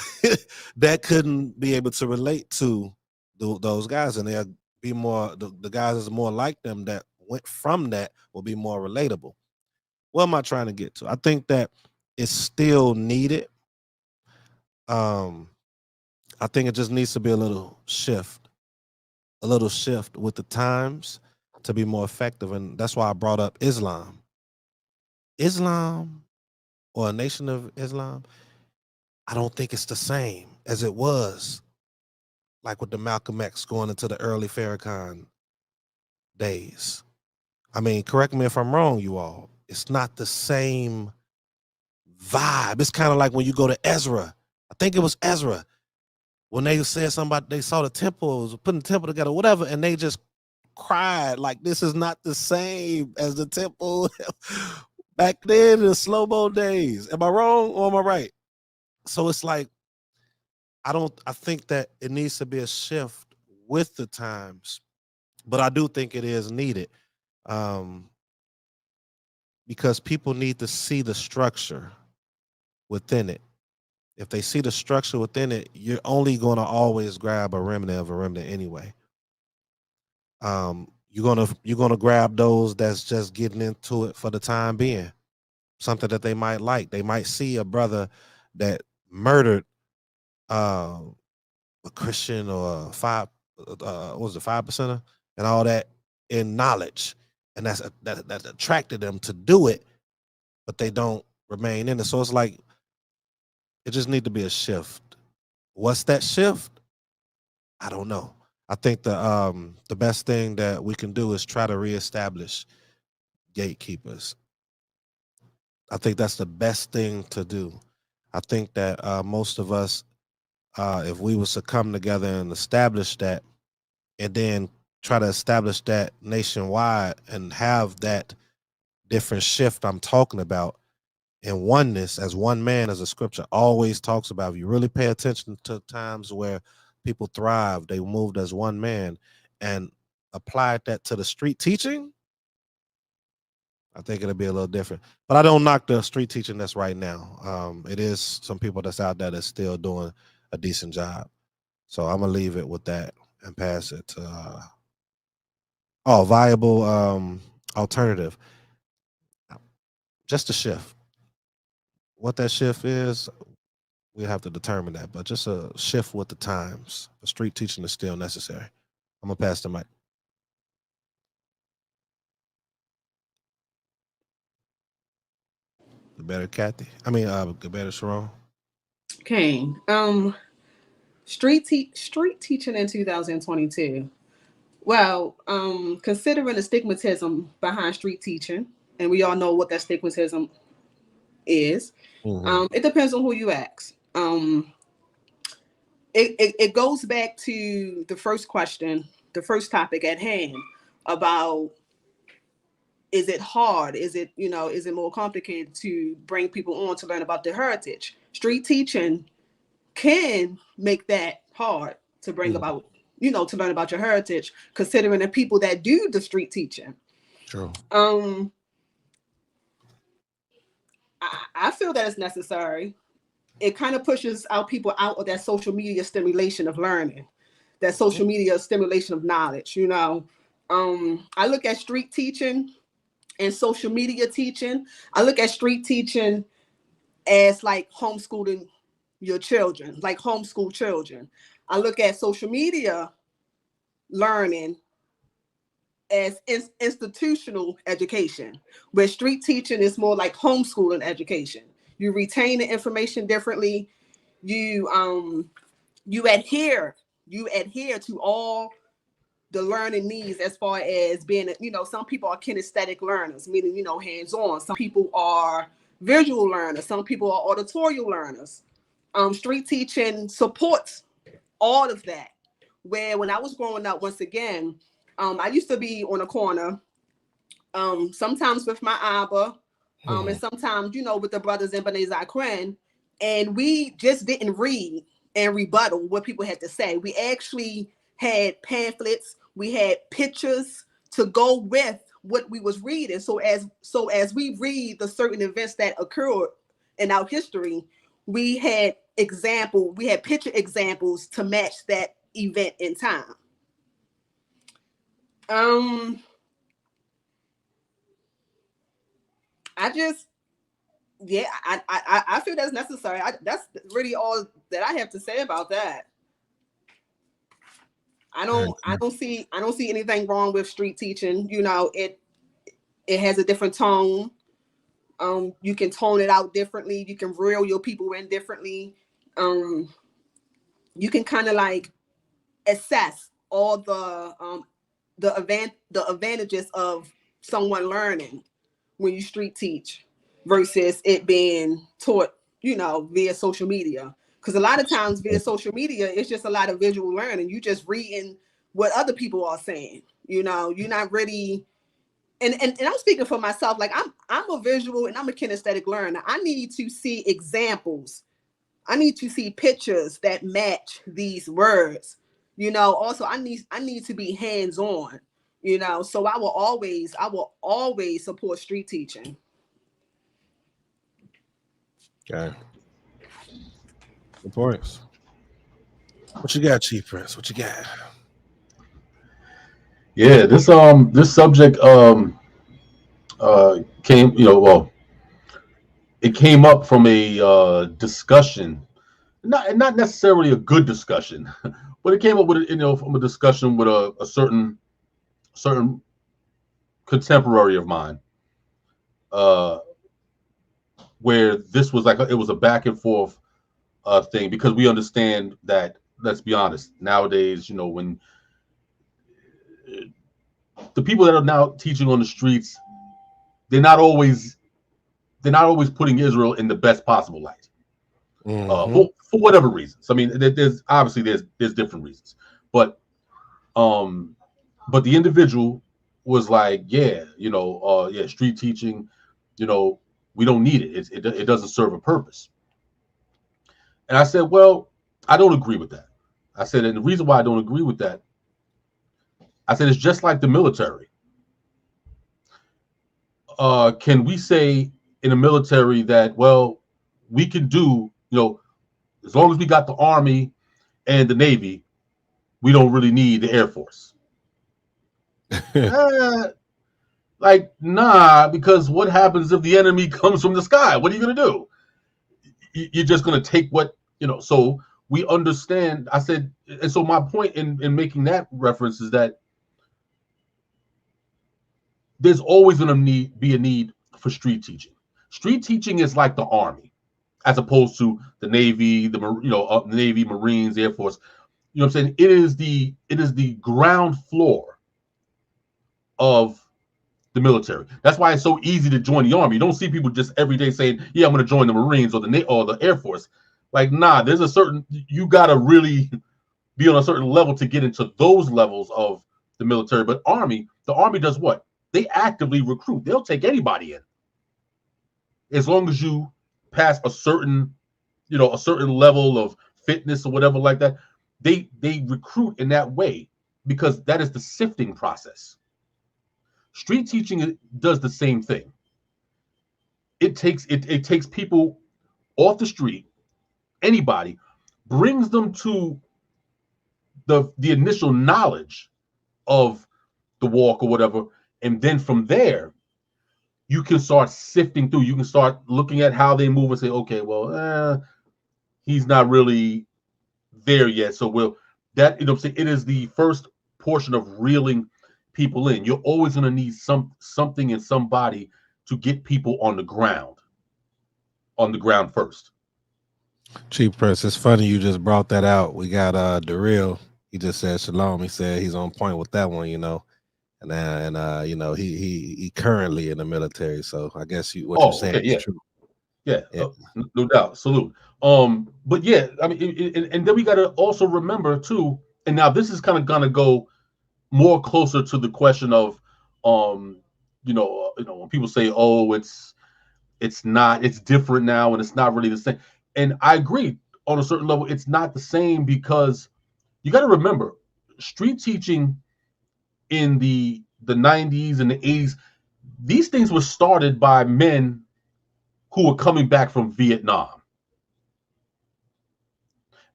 that couldn't be able to relate to those guys, and they'll be more, the guys that's more like them that went from that will be more relatable. What am I trying to get to? I think that it's still needed. I think it just needs to be a little shift with the times to be more effective. And that's why I brought up Islam. Islam, or a nation of Islam, I don't think it's the same as it was, like with the Malcolm X going into the early Farrakhan days. I mean, correct me if I'm wrong, you all. It's not the same vibe. It's kind of like when you go to Ezra. I think it was Ezra, when they said something about they saw the temples, putting the temple together, whatever, and they just cried like this is not the same as the temple back then in the slow-mo days. Am I wrong or am I right? So it's like I think that it needs to be a shift with the times, but I do think it is needed, because people need to see the structure. within it. If they see the structure within it, you're only going to always grab a remnant of a remnant anyway. You're gonna grab those that's just getting into it for the time being, something that they might like. They might see a brother that murdered a Christian or what was it, 5%er and all that in knowledge, and that attracted them to do it, but they don't remain in it. So it's like it just need to be a shift. What's that shift? I don't know. I think the best thing that we can do is try to reestablish gatekeepers. I think that's the best thing to do. I think that most of us, if we was to come together and establish that, and then try to establish that nationwide and have that different shift I'm talking about, and oneness as one man, as the scripture always talks about. If you really pay attention to times where people thrive, they moved as one man, and applied that to the street teaching, I think it'll be a little different. But I don't knock the street teaching that's right now. It is some people that's out there that's still doing a decent job. So I'm gonna leave it with that and pass it to viable alternative. Just a shift. What that shift is, we have to determine that, but just a shift with the times. The street teaching is still necessary. I'm gonna pass the mic. The better Kathy. The better Sharon. Okay. Street teaching in 2022. Well, considering the stigmatism behind street teaching, and we all know what that stigmatism is. It depends on who you ask. It goes back to the first question, the first topic at hand about, is it hard? Is it more complicated to bring people on to learn about their heritage? Street teaching can make that hard to bring about, to learn about your heritage, considering the people that do the street teaching. True. I feel that it's necessary. It kind of pushes out people out of that social media stimulation of learning, that social media stimulation of knowledge. I look at street teaching and social media teaching. I look at street teaching as like homeschooling your children, like homeschool children. I look at social media learning as institutional education, where street teaching is more like homeschooling education. You retain the information differently. You adhere to all the learning needs as far as being, some people are kinesthetic learners, meaning, hands-on. Some people are visual learners. Some people are auditorial learners. Street teaching supports all of that. Where when I was growing up, once again, I used to be on a corner, sometimes with my Abba, and sometimes, with the brothers in B'nai Zakren, and we just didn't read and rebuttal what people had to say. We actually had pamphlets, we had pictures to go with what we was reading. So as we read the certain events that occurred in our history, we had picture examples to match that event in time. I feel that's necessary. That's really all that I have to say about that. I don't see anything wrong with street teaching. It has a different tone. You can tone it out differently. You can reel your people in differently. You can kind of like assess all the advantages of someone learning when you street teach versus it being taught, via social media. Because a lot of times via social media, it's just a lot of visual learning. You just reading what other people are saying. You're not really. And I'm speaking for myself. Like I'm a visual and I'm a kinesthetic learner. I need to see examples. I need to see pictures that match these words. Also I need to be hands-on. So I will always support street teaching. Okay. Good points. What you got, Chief Prince? What you got? Yeah, this subject came, it came up from a discussion, not necessarily a good discussion, but it came up with from a discussion with a certain contemporary of mine, where this was like it was a back and forth thing, because we understand that, let's be honest, nowadays, when the people that are now teaching on the streets, they're not always putting Israel in the best possible light, for whatever reasons. I mean, there's obviously there's different reasons, but the individual was like, yeah, street teaching, we don't need it. It doesn't serve a purpose. And I said, well, I don't agree with that. I said, and the reason why I don't agree with that, I said, it's just like the military. Can we say in the military that, well, we can do, as long as we got the Army and the Navy, we don't really need the Air Force? Like, nah, because what happens if the enemy comes from the sky? What are you going to do? You're just going to take what, so we understand. I said, and so my point in making that reference is that there's always going to be a need for street teaching. Street teaching is like the Army, as opposed to the Navy, Navy, Marines, Air Force. You know what I'm saying? It is the ground floor of the military. That's why it's so easy to join the Army. You don't see people just every day saying, yeah, I'm going to join the Marines or the Air Force. Like, nah, there's you got to really be on a certain level to get into those levels of the military. But the Army does what? They actively recruit. They'll take anybody in, as long as you pass a certain level of fitness or whatever like that. They recruit in that way, because that is the sifting process. Street teaching does the same thing. It takes people off the street, anybody, brings them to the initial knowledge of the walk or whatever, and then from there, you can start sifting through. You can start looking at how they move and say, okay, well, he's not really there yet. So it is the first portion of reeling people in. You're always going to need something and somebody to get people on the ground first. Chief Prince, it's funny you just brought that out. We got Darrell. He just said shalom. He said he's on point with that one, and he currently in the military. So I guess what you're saying is true. Yeah, no doubt. Salute. But yeah, I mean, and then we got to also remember too. And now this is kind of gonna go more closer to the question of, when people say, oh, it's different now and it's not really the same. And I agree on a certain level, it's not the same, because you got to remember, street teaching in the 90s and the 80s, these things were started by men who were coming back from Vietnam.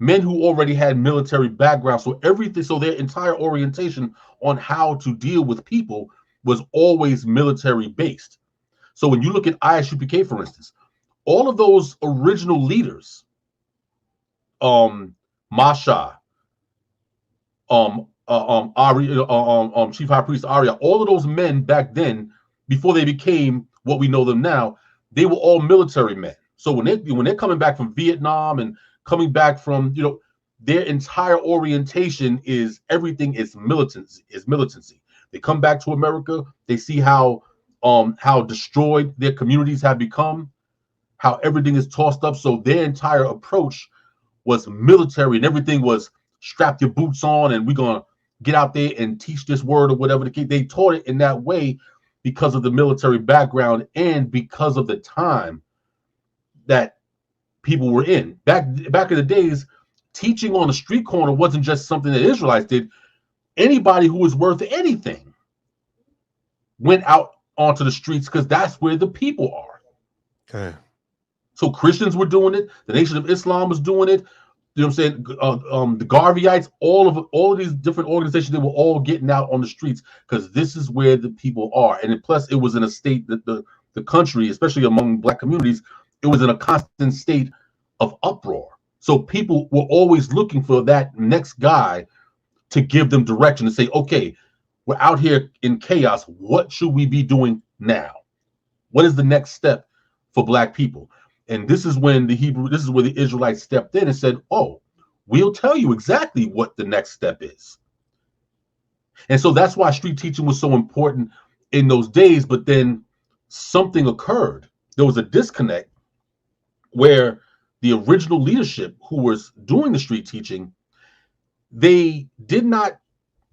Men who already had military background, so their entire orientation on how to deal with people was always military based. So when you look at ISUPK, for instance, all of those original leaders, Masha, Chief High Priest Arya, all of those men back then, before they became what we know them now, they were all military men. So when they're coming back from Vietnam and coming back from, their entire orientation is everything is militancy. They come back to America, they see how destroyed their communities have become, how everything is tossed up. So their entire approach was military, and everything was strap your boots on and we're gonna get out there and teach this word or whatever the case. They taught it in that way because of the military background and because of the time that people were in. Back in the days, teaching on a street corner wasn't just something that Israelites did. Anybody who was worth anything went out onto the streets, because that's where the people are. Okay. So Christians were doing it. The Nation of Islam was doing it. You know what I'm saying? The Garveyites, all of these different organizations, they were all getting out on the streets because this is where the people are. And plus, it was in a state that the country, especially among Black communities, it was in a constant state of uproar. So people were always looking for that next guy to give them direction and say, okay, we're out here in chaos. What should we be doing now? What is the next step for Black people? And this is when this is where the Israelites stepped in and said, oh, we'll tell you exactly what the next step is. And so that's why street teaching was so important in those days. But then something occurred. There was a disconnect where the original leadership who was doing the street teaching, they did not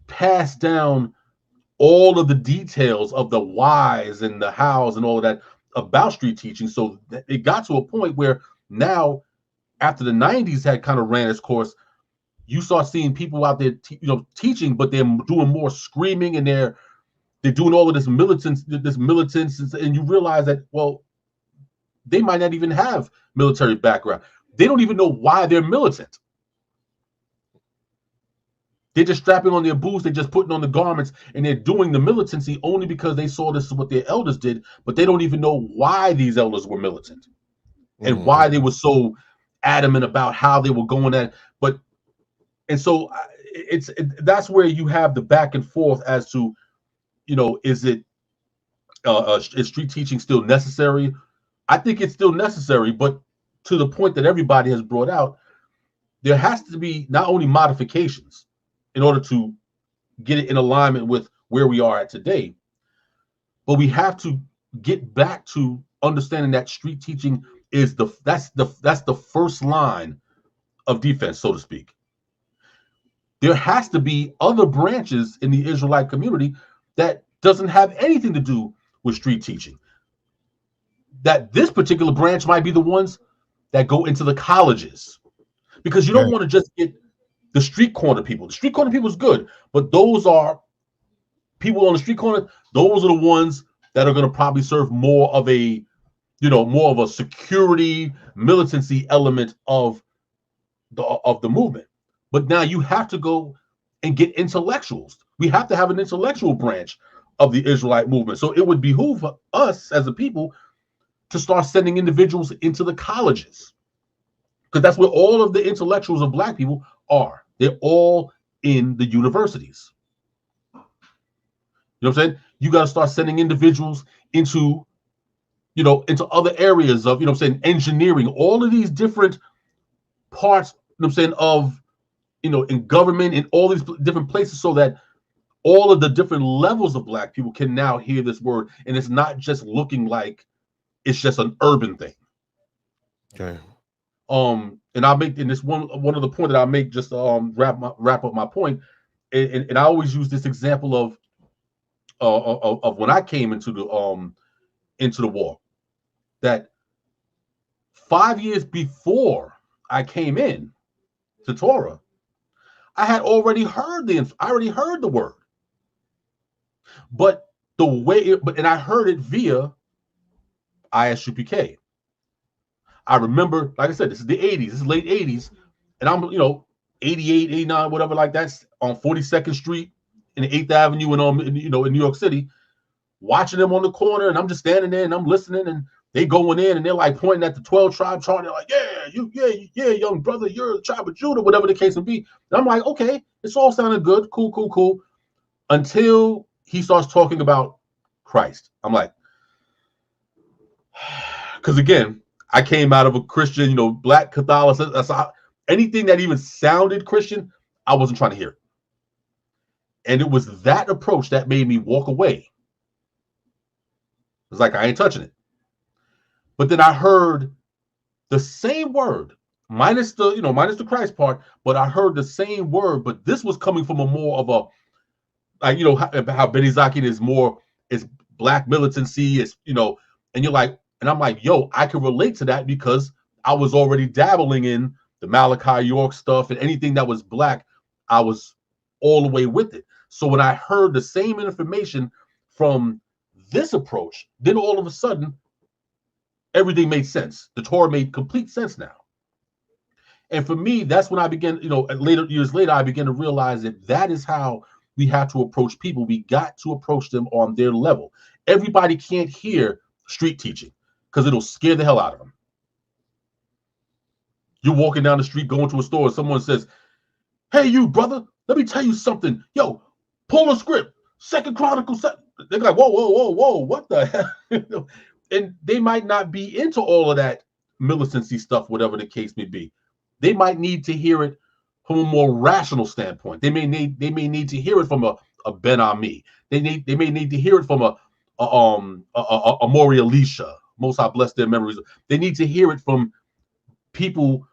pass down all of the details of the whys and the hows and all of that about street teaching. So it got to a point where now, after the 90s had kind of ran its course, you start seeing people out there teaching, but they're doing more screaming and they're doing all of this militance, and you realize that, well, they might not even have military background. They don't even know why they're militant. They're just strapping on their boots, they're just putting on the garments, and they're doing the militancy only because they saw this is what their elders did, but they don't even know why these elders were militant and why they were so adamant about how they were going at. And so that's where you have the back and forth as to, is street teaching still necessary? I think it's still necessary, but to the point that everybody has brought out, there has to be not only modifications in order to get it in alignment with where we are at today, but we have to get back to understanding that street teaching is that's the first line of defense, so to speak. There has to be other branches in the Israelite community that doesn't have anything to do with street teaching. That this particular branch might be the ones that go into the colleges, because you don't want to just get the street corner people. The street corner people is good, but those are people on the street corner. Those are the ones that are going to probably serve more of a security militancy element of the movement. But now you have to go and get intellectuals. We have to have an intellectual branch of the Israelite movement. So it would behoove us as a people to start sending individuals into the colleges, because that's where all of the intellectuals of Black people are. They're all in the universities. You know what I'm saying? You got to start sending individuals into other areas of, engineering, all of these different parts, of, in government, in all these different places, so that all of the different levels of Black people can now hear this word. And it's not just looking like it's just an urban thing. Okay. And I'll make in this one of the point that I'll make, just wrap up my point. And I always use this example of when I came into the war, that 5 years before I came in to Torah, I had already heard the word, but the way and I heard it via ISUPK. I remember, like I said, this is the 80s, this is late 80s, and I'm 88, 89, whatever, like that's on 42nd Street in the 8th Avenue and in New York City, watching them on the corner, and I'm just standing there and I'm listening, and they going in and they're like pointing at the 12 tribe chart. They're like, yeah, young brother, you're the tribe of Judah, whatever the case may be. And I'm like, okay, it's all sounding good, cool. Until he starts talking about Christ. I'm like, because again, I came out of a Christian, Black Catholicism. Anything that even sounded Christian, I wasn't trying to hear it. And it was that approach that made me walk away. It's like, I ain't touching it. But then I heard the same word, minus the Christ part, but I heard the same word, but this was coming from a more of a, like, how Benny Zakian is Black militancy, and you're like, and I'm like, yo, I can relate to that because I was already dabbling in the Malachi York stuff, and anything that was Black, I was all the way with it. So when I heard the same information from this approach, then all of a sudden, everything made sense. The Torah made complete sense now. And for me, that's when I began, years later, I began to realize that is how we have to approach people. We got to approach them on their level. Everybody can't hear street teaching because it'll scare the hell out of them. You're walking down the street, going to a store, and someone says, "Hey, you brother, let me tell you something. Yo, pull a script, 2 Chronicles." They're like, whoa, what the hell? And they might not be into all of that militancy stuff, whatever the case may be. They might need to hear it from a more rational standpoint. They may need to hear it from a Ben Ami. They may need to hear it from a Maury Alicia. Most I bless their memories. They need to hear it from people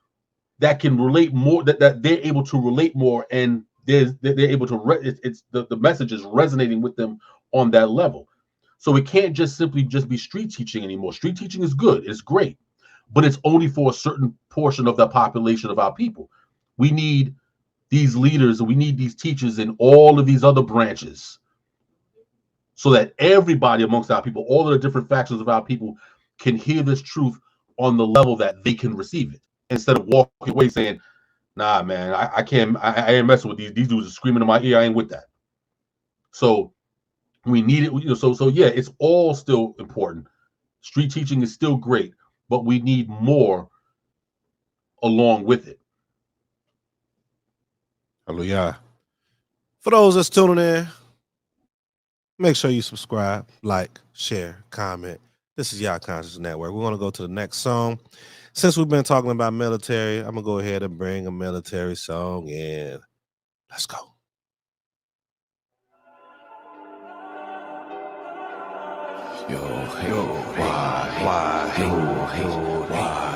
that can relate more, that they're able to relate more, and they're able to the message is resonating with them on that level. So it can't just simply be street teaching anymore. Street teaching is good, it's great, but it's only for a certain portion of the population of our people. We need these leaders, and we need these teachers in all of these other branches, so that everybody amongst our people, all of the different factions of our people, can hear this truth on the level that they can receive it, instead of walking away saying, "Nah, man, I can't. I ain't messing with these dudes are screaming in my ear. I ain't with that." So we need it. So yeah, it's all still important. Street teaching is still great, but we need more along with it. Hallelujah. For those that's tuning in, make sure you subscribe, like, share, comment. This is YAH Conscious Network. We're going to go to the next song. Since we've been talking about military, I'm going to go ahead and bring a military song in. Let's go. Yo, why, yo, why,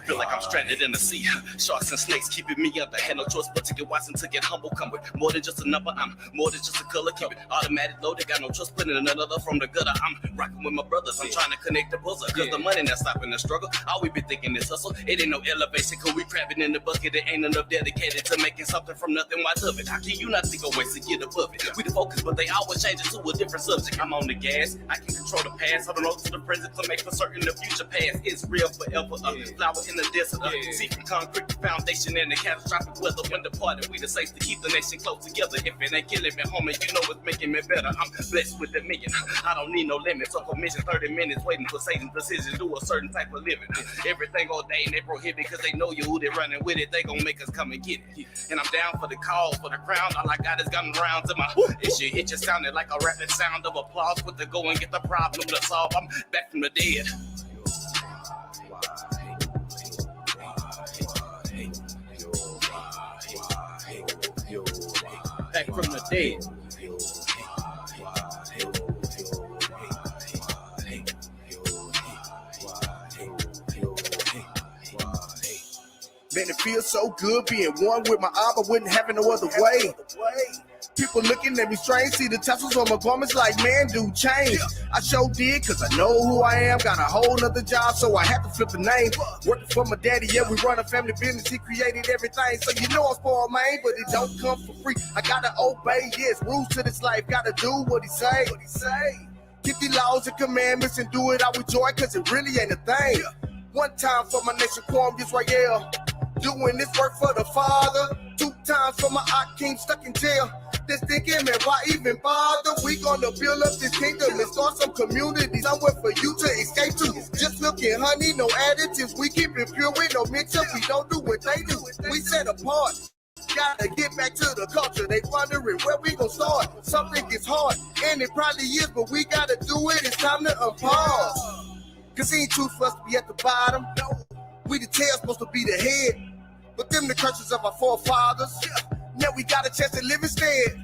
Feel like I'm stranded in the sea. Sharks and snakes keeping me under. Had no choice but to get wise and to get humble. Come with more than just a number. I'm more than just a color. Keep it automatic loaded. Got no trust putting another from the gutter. I'm rocking with my brothers. I'm trying to connect the puzzle. Cause the money not stopping the struggle. All we been thinking is hustle. It ain't no elevation. Cause we crabbing in the bucket. It ain't enough dedicated to making something from nothing. Why love it? How can you not think of ways to get above it? We the focus, but they always change it to a different subject. I'm on the gas. I can control the past. Hold on to the present to make for certain the future past is real forever. Flower in the desert. See from concrete the foundation and the catastrophic weather. When the party, we the safe to keep the nation close together. If it ain't killing me, homie, you know it's making me better. I'm blessed with a million. I don't need no limits or permission. 30 minutes waiting for Satan's decision. Do a certain type of living. Everything ordained, they prohibit because they know you who they running with it. They gon' make us come and get it. And I'm down for the cause, for the crown. All I got is gun rounds in my issue. It just sounded like a rapid sound of applause. With the go and get the problem to solve. I'm back from the dead. Back from the dead. Man, it feels so good being one with my Abba, wouldn't have it no other way. People looking at me strange, see the tassels on my garments like, man, dude, change. I sure did, cause I know who I am, got a whole nother job, so I had to flip the name. Working for my daddy, yeah, we run a family business, he created everything, so you know I'm spoiled, man, but it don't come for free. I gotta obey, yes, rules to this life, gotta do what he say. Keep the laws and commandments and do it out with joy, cause it really ain't a thing. One time for my nation, quorum Israel, doing this work for the Father. 2 times for my Akeem stuck in jail. Just thinking, man, why even bother? We gonna build up this kingdom and start some community somewhere for you to escape to. Just milk and honey, no additives. We keep it pure with no mix-up. We don't do what they do. We set apart. Gotta get back to the culture. They wondering where we gon' start. Something gets hard, and it probably is, but we gotta do it. It's time to unpause. Cause it ain't true for us to be at the bottom. We the tail supposed to be the head. But them the curses of our forefathers. Now we got a chance to live instead.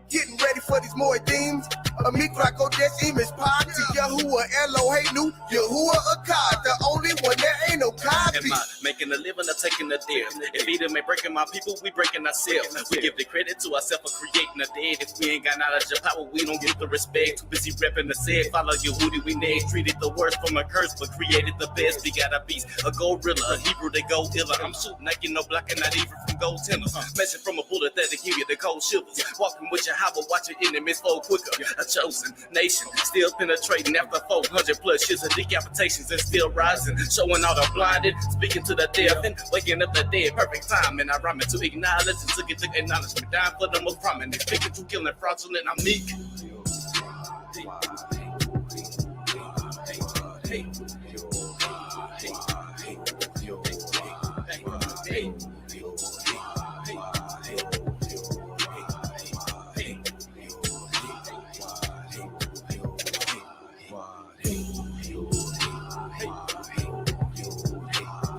Getting ready for these more demons. Amikra Kodesh Imish Party, Yahuwah Elohenu, Yahuwah Akkad, the only one that ain't no copy. Am I making a living or taking a dip? If either may breaking my people, we breaking ourselves. We give the credit to ourselves for creating a dead. If we ain't got knowledge of power, we don't get the respect. Too busy repping the said, follow Yehudi, we next. Treated the worst from a curse, but created the best. We got a beast, a gorilla, a Hebrew, they go iller. I'm shooting, I get no blocking, not even from gold tenders. Messing from a bullet that they give you the cold shivers. Walking with your hobble, watch your enemies fold quicker. A chosen nation, still penetrating after 400 plus years of decapitations and still rising. Showing all the blinded, speaking to the deaf and waking up the dead. Perfect time, and I rhyme it to acknowledge and to get the acknowledgement. Dying for the most prominent, speaking to killing fraudulent, I'm meek.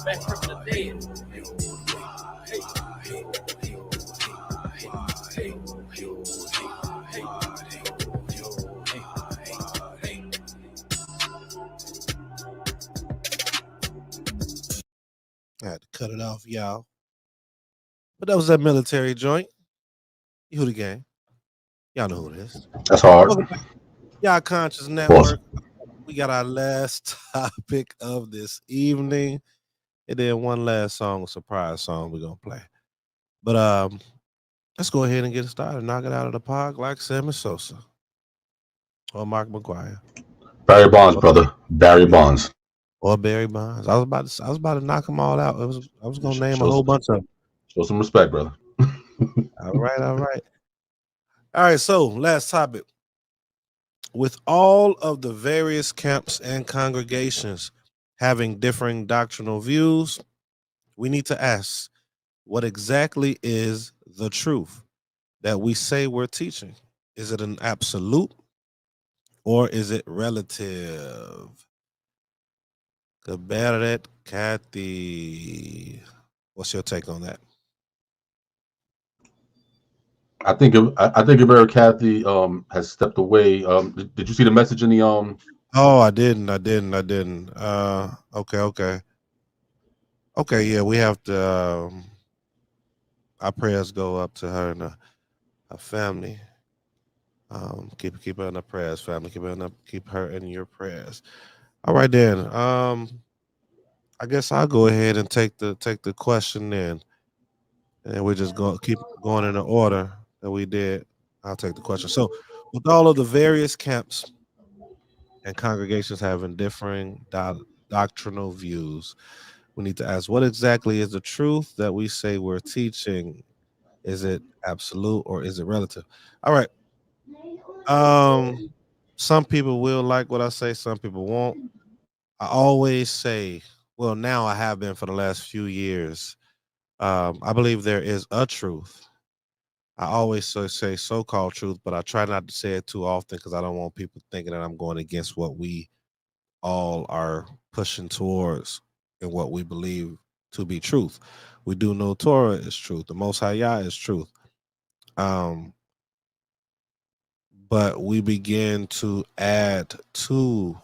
Back from the dead. I had to cut it off, y'all. But that was that military joint. You who the gang? Y'all know who it is. That's hard. YAH Conscious Network. We got our last topic of this evening. And then one last song, a surprise song we're gonna play. But let's go ahead and get it started. Knock it out of the park like Sammy Sosa or Mark McGuire. Barry Bonds, brother. Barry Bonds. Or Barry Bonds. I was about to knock them all out. I was gonna name a whole bunch of them. Show some respect, brother. All right. So last topic. With all of the various camps and congregations having differing doctrinal views, we need to ask, what exactly is the truth that we say we're teaching? Is it an absolute or is it relative? Cabaret Kathy, what's your take on that? I think Cabaret Kathy has stepped away. Did you see the message in the Oh, I didn't. Okay, yeah, we have to our prayers go up to her and her family. Keep her in the prayers, family. Keep her in your prayers. All right, then. I guess I'll go ahead and take the question then, and we just keep going in the order that we did. I'll take the question. So, with all of the various camps and congregations having differing doctrinal views, we need to ask, what exactly is the truth that we say we're teaching? Is it absolute or is it relative? All right. Some people will like what I say, some people won't. I always say, well, now I have been for the last few years. I believe there is a truth. I always say so-called truth, but I try not to say it too often because I don't want people thinking that I'm going against what we all are pushing towards and what we believe to be truth. We do know Torah is truth. The Most High YAH is truth. But we begin to add to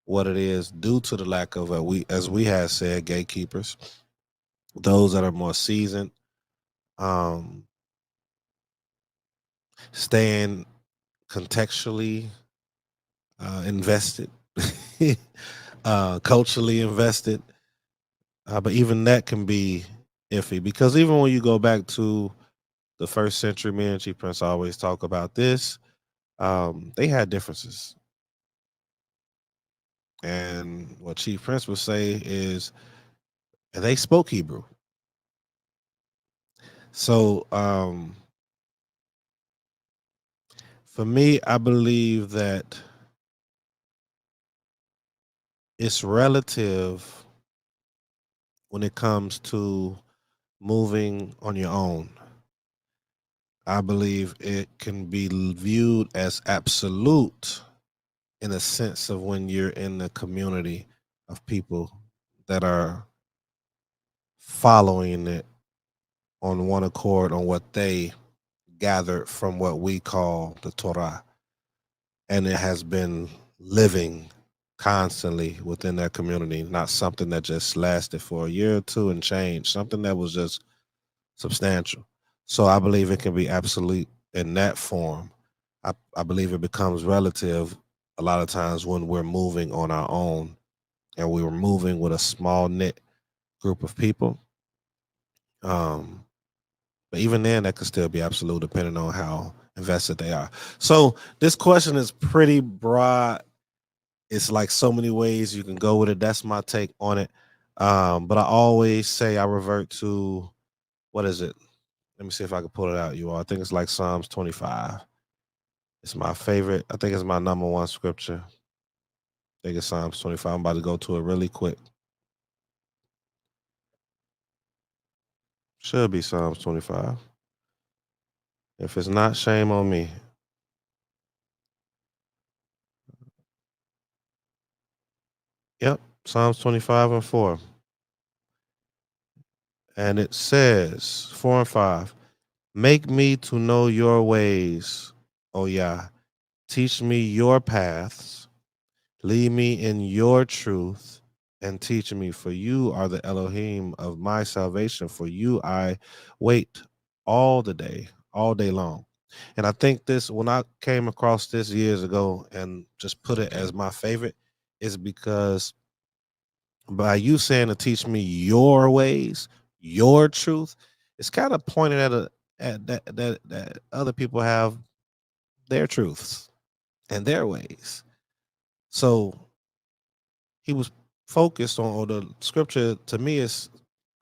what it is due to the lack of, as we have said, gatekeepers, those that are more seasoned, staying contextually invested, culturally invested. But even that can be iffy because even when you go back to the first century, me and Chief Prince always talk about this. They had differences. And what Chief Prince would say is, and they spoke Hebrew. So for me, I believe that it's relative when it comes to moving on your own. I believe it can be viewed as absolute in a sense of when you're in the community of people that are following it on one accord on what they gathered from what we call the Torah. and it has been living constantly within their community, not something that just lasted for a year or two and changed, something that was just substantial. So I believe it can be absolute in that form. I believe it becomes relative a lot of times when we're moving on our own and we were moving with a small knit group of people. Um, but even then, that could still be absolute depending on how invested they are. So this question is pretty broad. It's like so many ways you can go with it. That's my take on it. But I always say I revert to, what is it? Let me see if I can pull it out, you all. I think it's like Psalms 25. It's my favorite. I think it's my number one scripture. I think it's Psalms 25. I'm about to go to it really quick. Should be Psalms 25. If it's not, shame on me. Yep, Psalms 25 and 4. And it says, 4 and 5, make me to know your ways, O Yah. Teach me your paths. Lead me in your truth and teach me, for you are the Elohim of my salvation. For you I wait all day long. And I think this, when I came across this years ago and just put it as my favorite, is because by you saying to teach me your ways, your truth, it's kind of pointed at that other people have their truths and their ways. So he was focused on, or the scripture to me is,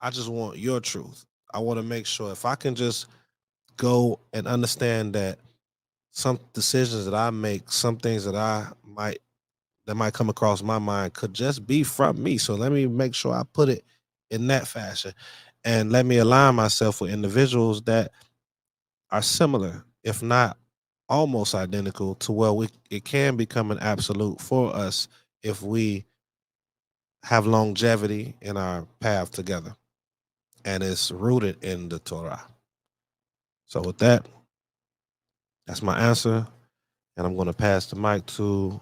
I just want your truth. I want to make sure if I can just go and understand that some decisions that I make, some things that might come across my mind could just be from me. So let me make sure I put it in that fashion, and let me align myself with individuals that are similar, if not almost identical, to where it can become an absolute for us if we have longevity in our path together, and it's rooted in the Torah. So with that, that's my answer, and I'm going to pass the mic to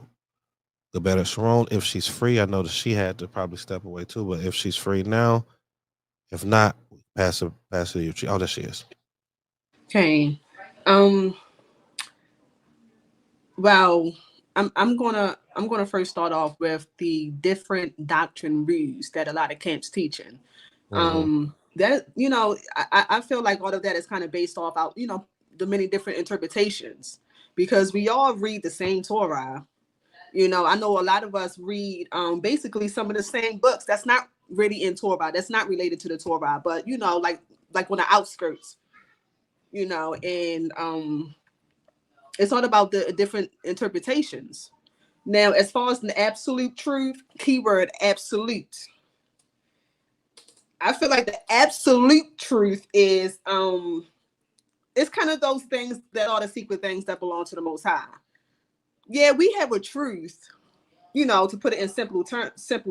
the better Sharon if she's free. I know that she had to probably step away too, but if she's free now, if not, pass it to you. Oh, there she is. Okay. Well, I'm gonna first start off with the different doctrine rules that a lot of camps teaching. That I feel like all of that is kind of based off out the many different interpretations, because we all read the same Torah. I know a lot of us read basically some of the same books that's not really in Torah, that's not related to the Torah, but like on the outskirts, and it's all about the different interpretations. Now, as far as the absolute truth, keyword absolute, I feel like the absolute truth is it's kind of those things that are the secret things that belong to the Most High. Yeah, we have a truth, to put it in simple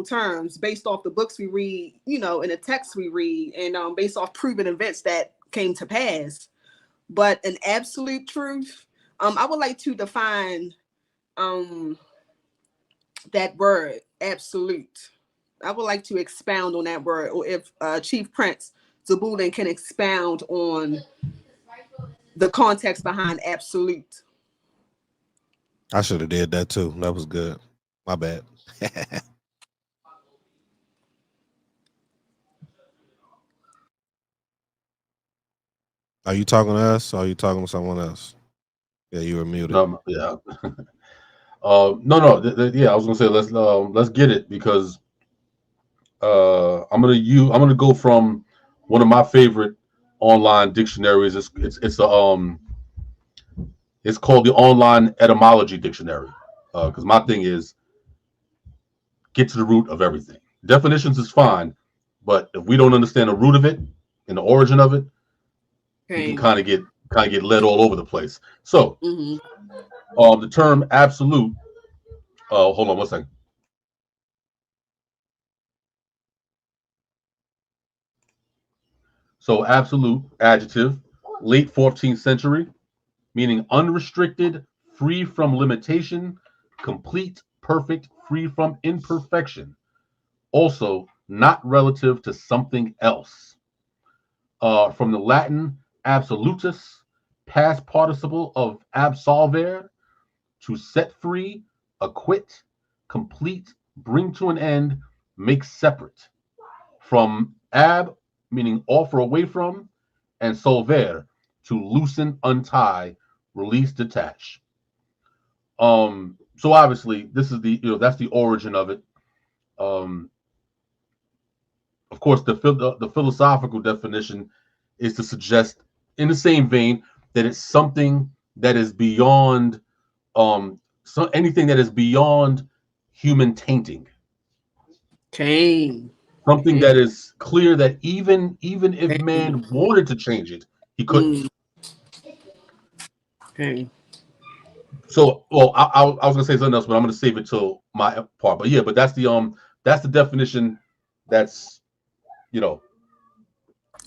terms, based off the books we read, and the texts we read, and based off proven events that came to pass. But an absolute truth, I would like to define that word absolute. I would like to expound on that word, or if Chief Prince Zabulin can expound on the context behind absolute. I should have did that too. That was good. My bad. Are you talking to us, or are you talking to someone else? Yeah, you were muted. Yeah. No. Yeah, I was gonna say let's get it, because I'm gonna go from one of my favorite online dictionaries. It's called the Online Etymology Dictionary, because my thing is get to the root of everything. Definitions is fine, but if we don't understand the root of it and the origin of it, we can kind of get led all over the place. So, the term absolute. Hold on one second. So, absolute, adjective, late 14th century, meaning unrestricted, free from limitation, complete, perfect, free from imperfection. Also, not relative to something else. From the Latin absolutus, past participle of absolvere, to set free, acquit, complete, bring to an end, make separate. From ab, meaning off or away from, and solvere, to loosen, untie, release, detach. So obviously, this is that's the origin of it. Um, of course, the philosophical definition is to suggest, in the same vein, that it's something that is beyond anything that is beyond human tainting. Cain. Something that is clear that even if man wanted to change it, he couldn't. Okay. So, well, I was gonna say something else, but I'm gonna save it till my part. But yeah, but that's the definition. That's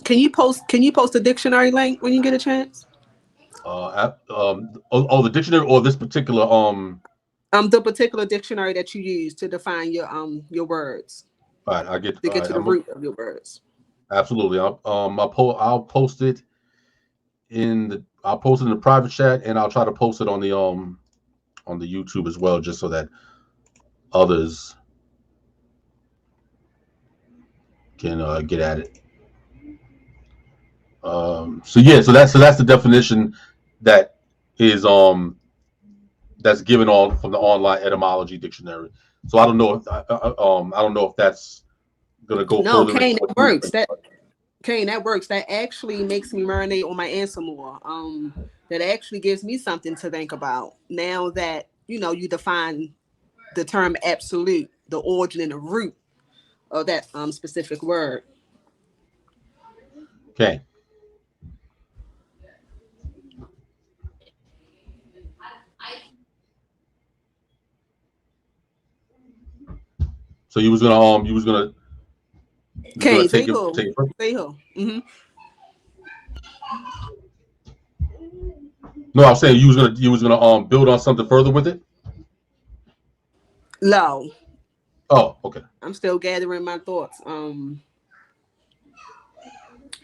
Can you post a dictionary link when you get a chance? the dictionary or this particular the particular dictionary that you use to define your words. All right, I get to get to the root of your words. Absolutely. I'll post it in the private chat, and I'll try to post it on the YouTube as well, just so that others can get at it. So that's the definition that is that's given on from the online etymology dictionary. So I don't know if that's gonna go further. No, Kane, that works. That works. That actually makes me marinate on my answer more. That actually gives me something to think about now that you define the term absolute, the origin and the root of that specific word. Okay. So you was gonna Okay, say who? Say who? Mm-hmm. No, I was saying you was gonna build on something further with it. No. Oh, okay. I'm still gathering my thoughts.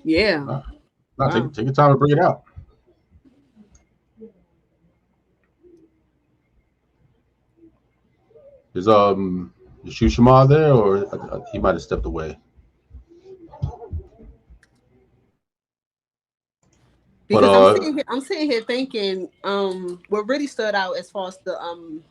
Yeah. No, take your time to bring it out. Is Shushima there, or he might have stepped away? Because I'm sitting here thinking, what really stood out as far as the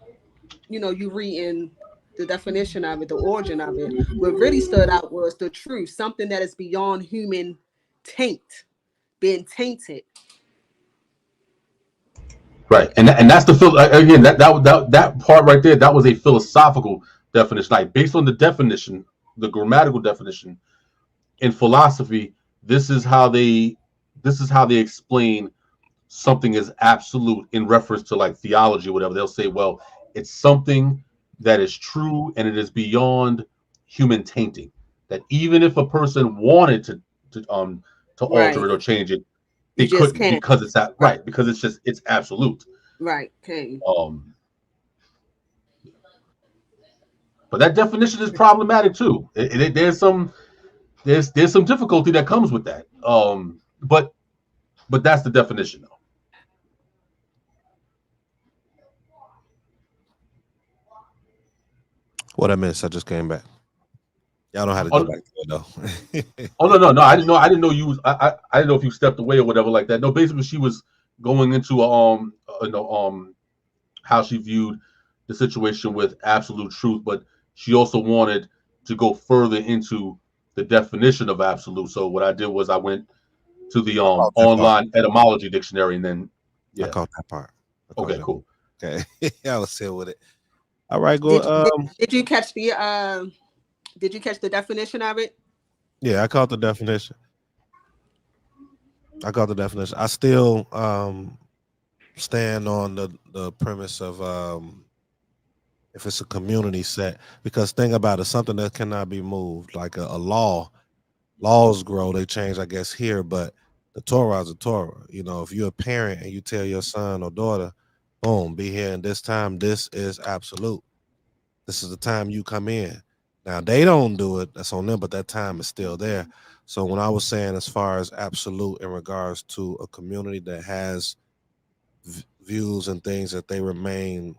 you reading the definition of it, the origin of it. What really stood out was the truth, something that is beyond human taint, being tainted. Right, and that's the again that part right there. That was a philosophical definition, like based on the definition, the grammatical definition in philosophy. This is how they explain something as absolute in reference to like theology or whatever. They'll say, well, it's something that is true and it is beyond human tainting. That even if a person wanted to alter it or change it, they couldn't because it's that right because it's absolute. Right. Okay. But that definition is problematic too. There's some difficulty that comes with that. But that's the definition though. What I missed? I just came back. Y'all know how to go back to it though. Oh no! I didn't know you was. I didn't know if you stepped away or whatever like that. No, basically she was going into how she viewed the situation with absolute truth, but she also wanted to go further into the definition of absolute. So what I did was I went to the online etymology dictionary, and then I caught that part. Okay, cool. Okay, I was here with it. All right, go. Did you catch the definition of it? Yeah, I caught the definition. I still stand on the premise of if it's a community set, because think about it, something that cannot be moved, like a law. Laws grow, they change, I guess, here, but the Torah is a Torah. If you're a parent and you tell your son or daughter, Boom, be here in this time. This is absolute. This is the time you come in. Now they don't do it, that's on them, but that time is still there. So when I was saying as far as absolute in regards to a community that has views and things that they remain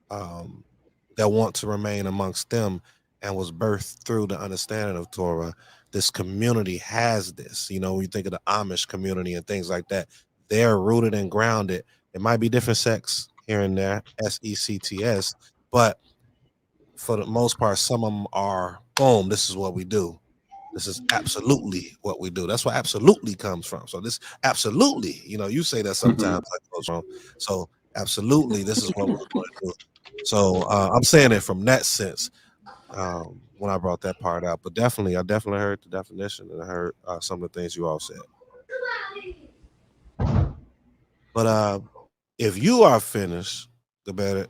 that want to remain amongst them and was birthed through the understanding of Torah, this community has this. You know, you think of the Amish community and things like that. They're rooted and grounded. It might be different sects here and there, sects, but for the most part, some of them are, boom, this is what we do. This is absolutely what we do. That's where absolutely comes from. So this absolutely, you know, you say that sometimes like goes wrong. So absolutely, this is what we're going to do. So I'm saying it from that sense when I brought that part out. But definitely, I definitely heard the definition and I heard some of the things you all said. But if you are finished, the better.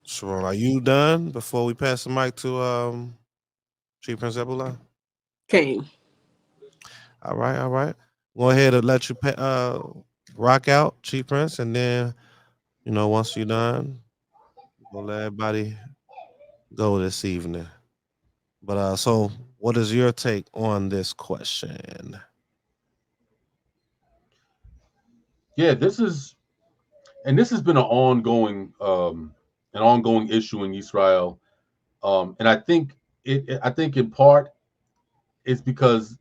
Sharon, are you done before we pass the mic to Chief Prince Ebula? King. All right. Go ahead and let you rock out, Chief Prince, and then, you know, once you're done, we'll let everybody go this evening. But so what is your take on this question? Yeah, this has been an ongoing issue in Israel, and I think in part it's because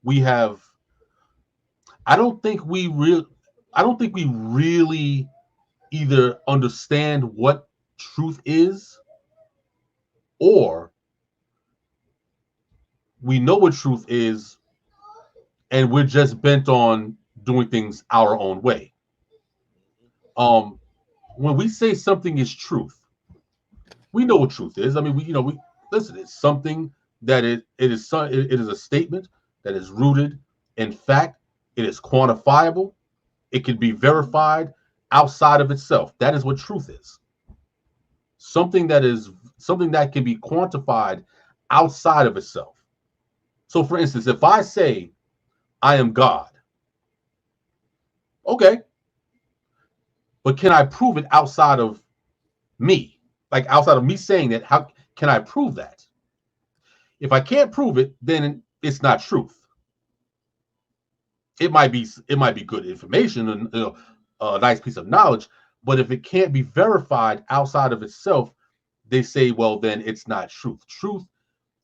I don't think we really either understand what truth is, or we know what truth is and we're just bent on doing things our own way. When we say something is truth, we know what truth is. I mean, we listen. It's something that it is a statement that is rooted in fact. It is quantifiable. It can be verified outside of itself. That is what truth is. Something that can be quantified outside of itself. So, for instance, if I say I am God, okay, but can I prove it outside of me? Like outside of me saying that, how can I prove that? If I can't prove it, then it's not truth. It might be good information and a nice piece of knowledge, but if it can't be verified outside of itself, they say, well, then it's not truth. Truth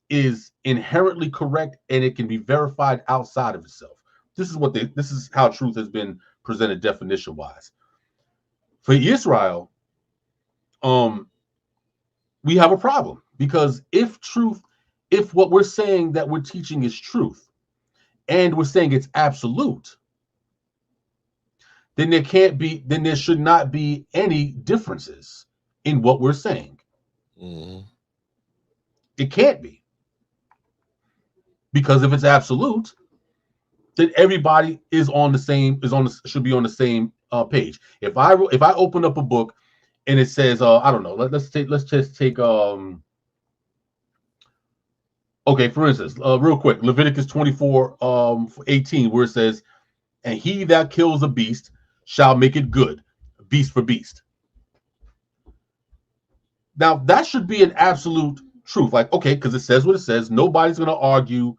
is inherently correct, and it can be verified outside of itself. This is how truth has been presented definition-wise. For Israel, we have a problem, because if what we're saying that we're teaching is truth, and we're saying it's absolute, then there should not be any differences in what we're saying. Mm-hmm. It can't be. Because if it's absolute, then everybody should be on the same page. If I open up a book and it says, I don't know, let's just take okay, for instance, real quick, Leviticus 24:18, where it says, and he that kills a beast shall make it good, beast for beast. Now that should be an absolute truth. Like, okay, because it says what it says. Nobody's going to argue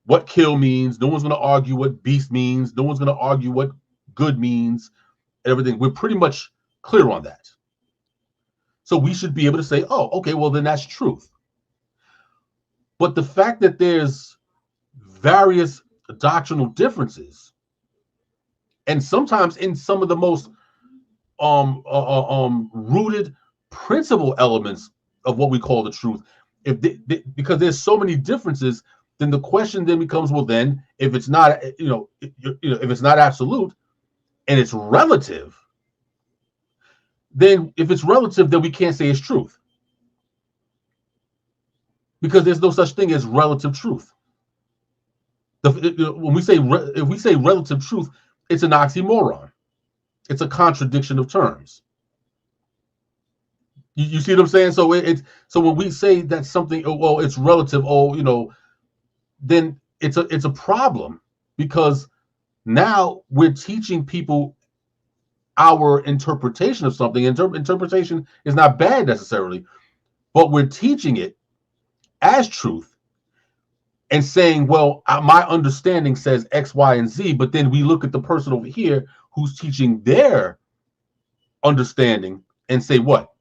what kill means. No one's going to argue what beast means. No one's going to argue what good means. Everything. We're pretty much clear on that. So we should be able to say, oh, okay, well, then that's truth. But the fact that there's various doctrinal differences, and sometimes in some of the most rooted principal elements of what we call the truth, because there's so many differences, then the question then becomes, well, then if it's not, if it's not absolute and it's relative, then if it's relative, then we can't say it's truth, because there's no such thing as relative truth. When we say if we say relative truth, it's an oxymoron. It's a contradiction of terms. You see what I'm saying? So so when we say that something, well, it's relative, then it's a problem, because now we're teaching people our interpretation of something. Interpretation is not bad necessarily, but we're teaching it as truth and saying, well, my understanding says X, Y, and Z, but then we look at the person over here who's teaching their understanding and say, what?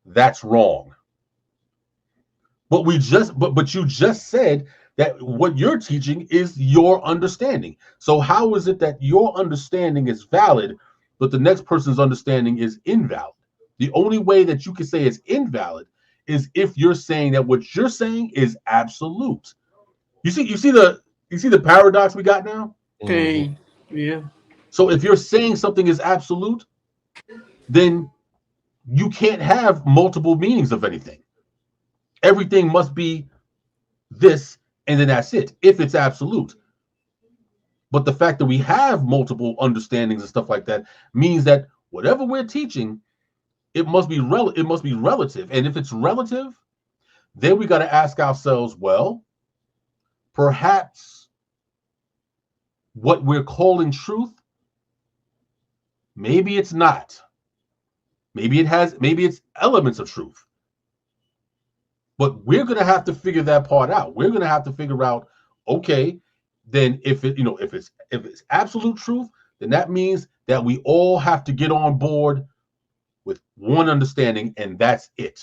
That's wrong. But you just said that what you're teaching is your understanding. So how is it that your understanding is valid, but the next person's understanding is invalid? The only way that you can say it's invalid is if you're saying that what you're saying is absolute. You see the paradox we got now? Okay. Yeah. So if you're saying something is absolute, then you can't have multiple meanings of anything. Everything must be this, and then that's it, if it's absolute. But the fact that we have multiple understandings and stuff like that means that whatever we're teaching, it must be relative. And if it's relative, then we got to ask ourselves, well, perhaps what we're calling truth, maybe it's not. Maybe it's elements of truth. But we're going to have to figure that part out. We're going to have to figure out, okay, then if it's absolute truth, then that means that we all have to get on board with one understanding, and that's it.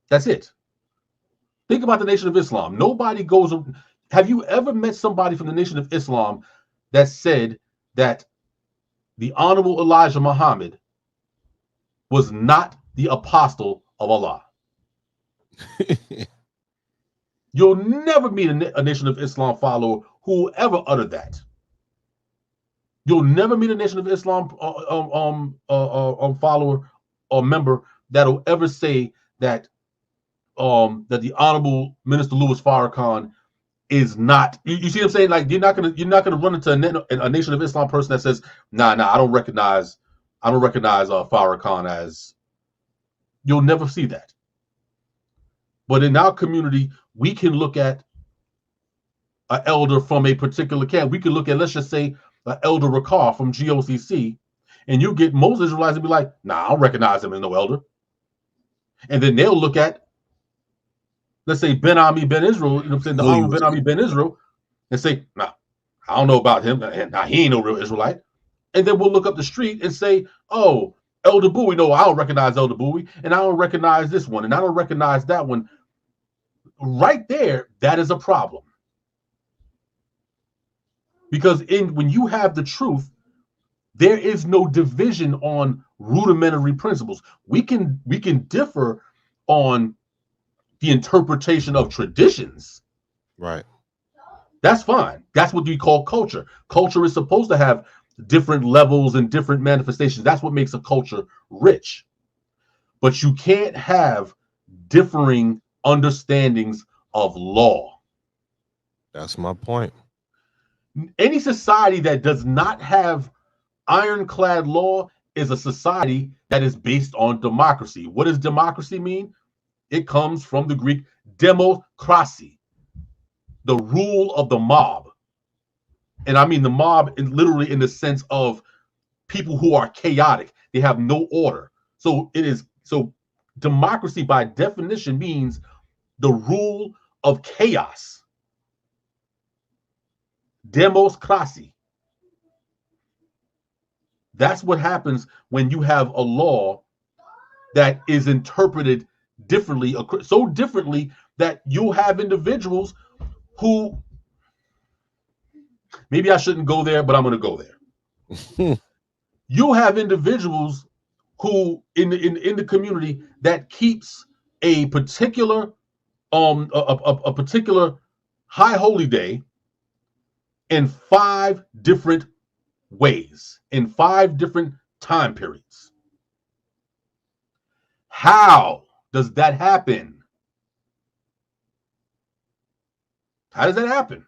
That's it. Think about the Nation of Islam. Nobody goes. Have you ever met somebody from the Nation of Islam that said that the Honorable Elijah Muhammad was not the apostle of Allah? You'll never meet a Nation of Islam follower who will ever utter that. You'll never meet a Nation of Islam follower or member that'll ever say that that the Honorable Minister Louis Farrakhan is not. You see what I'm saying? Like you're not gonna run into a Nation of Islam person that says, nah, I don't recognize Farrakhan as. You'll never see that. But in our community, we can look at an elder from a particular camp. We can look at, let's just say, an elder Rakar from GOCC, and you get most Israelites to be like, nah, I don't recognize him as no elder. And then they'll look at, let's say, Ben Ami Ben Israel, you know what I'm saying, the Honorable Ben Ami Ben Israel, and say, nah, I don't know about him, and nah, he ain't no real Israelite. And then we'll look up the street and say, oh, Elder Bowie, no, I don't recognize Elder Bowie, and I don't recognize this one, and I don't recognize that one. Right there, that is a problem. Because when you have the truth, there is no division on rudimentary principles. We can differ on the interpretation of traditions. Right. That's fine. That's what we call culture. Culture is supposed to have different levels and different manifestations. That's what makes a culture rich. But you can't have differing understandings of law. That's my point. Any society that does not have ironclad law is a society that is based on democracy. What does democracy mean? It comes from the Greek demokrasi, the rule of the mob. And I mean the mob literally in the sense of people who are chaotic. They have no order. So democracy by definition means the rule of chaos. Demokrasi. That's what happens when you have a law that is interpreted differently, so differently that you'll have individuals who, maybe I shouldn't go there, but I'm going to go there. You'll have individuals who in the community that keeps a particular a particular high holy day in 5 different ways, in 5 different time periods. How does that happen? How does that happen?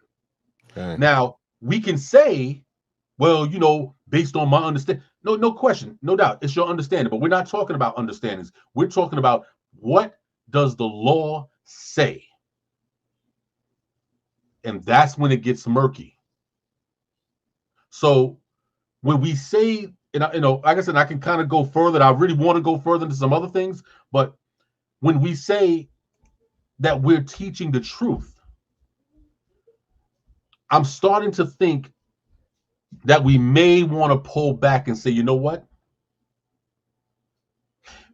Okay. Now, we can say, well, based on my understanding, no question, no doubt, it's your understanding, but we're not talking about understandings. We're talking about what does the law say? And that's when it gets murky. So when we say, and I, like I said, I can kind of go further. I really want to go further into some other things, but when we say that we're teaching the truth, I'm starting to think that we may want to pull back and say, you know what?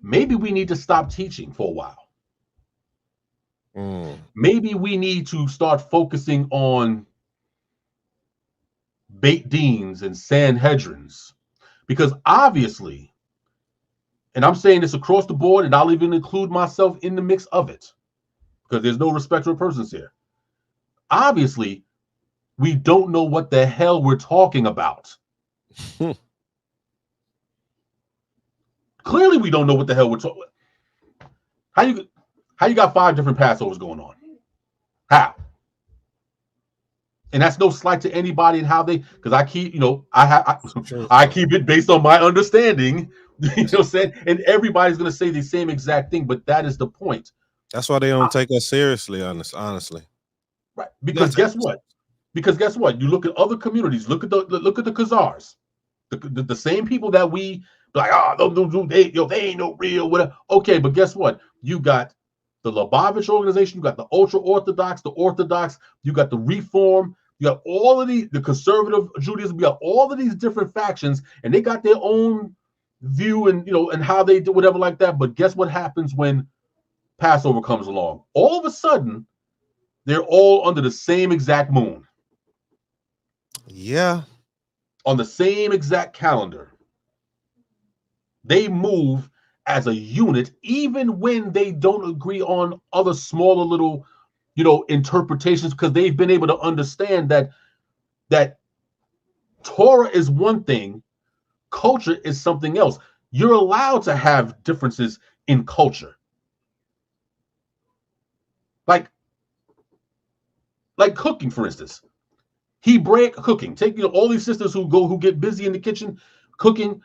Maybe we need to stop teaching for a while. Maybe we need to start focusing on Beit Deans and Sanhedrins, because obviously, and I'm saying this across the board, and I'll even include myself in the mix of it, because there's no respect of persons here. Obviously, we don't know what the hell we're talking about. Clearly, we don't know what the hell we're talking. How you got 5 different Passovers going on? How? And that's no slight to anybody and how they, because I keep, I keep it based on my understanding. You know what I'm saying? And everybody's gonna say the same exact thing, but that is the point. That's why they don't take us seriously, honestly. Right. Because guess what? You look at other communities, look at the Khazars, the same people that we like, they ain't no real, whatever. Okay, but guess what? You got the Lubavitch organization, you got the ultra-Orthodox, the Orthodox, you got the Reform, you got all of the conservative Judaism, you got all of these different factions, and they got their own view and and how they do whatever like that. But guess what happens when Passover comes along? All of a sudden, they're all under the same exact moon. Yeah. On the same exact calendar. They move as a unit, even when they don't agree on other smaller little, interpretations, because they've been able to understand that Torah is one thing, culture is something else. You're allowed to have differences in culture. Like cooking, for instance. Hebraic cooking. Take all these sisters who get busy in the kitchen cooking.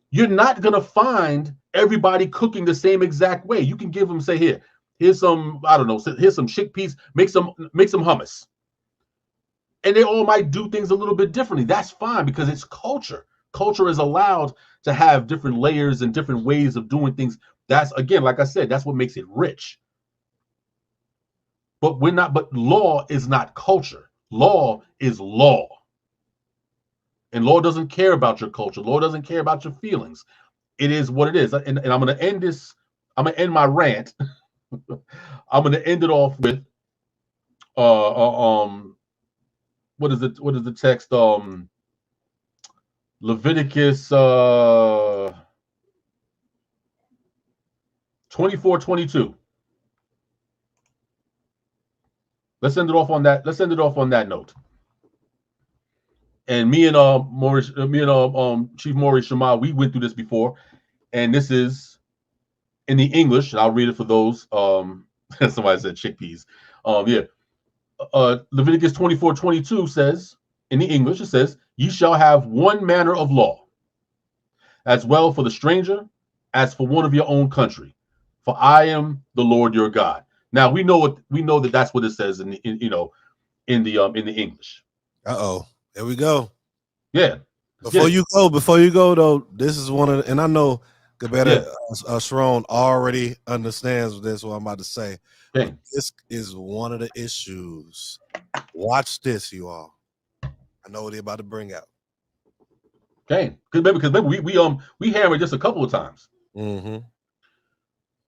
You're not gonna find everybody cooking the same exact way. You can give them, say, here's some, I don't know, here's some chickpeas, make some hummus. And they all might do things a little bit differently. That's fine, because it's culture. Culture is allowed to have different layers and different ways of doing things. That's, again, like I said, that's what makes it rich. But law is not culture. Law is law. And law doesn't care about your culture. Law doesn't care about your feelings. It is what it is. And I'm going to end this. I'm going to end my rant. I'm going to end it off with what is the text? Leviticus 24:22. Let's end it off on that. Let's end it off on that note. And me and Chief Maurice Shema, we went through this before, and this is in the English. I'll read it for those. Somebody said chickpeas. Leviticus 24:22 says, in the English, it says, "Ye shall have one manner of law, as well for the stranger as for one of your own country. For I am the Lord your God." Now we know that that's what it says in the English. There we go. Yeah. Before you go though, this is one of the, and I know Gebeda Sharon already understands this, what I'm about to say. Okay. This is one of the issues. Watch this, you all. I know what they're about to bring out. Okay. Because maybe we hammered this a couple of times. Mm-hmm.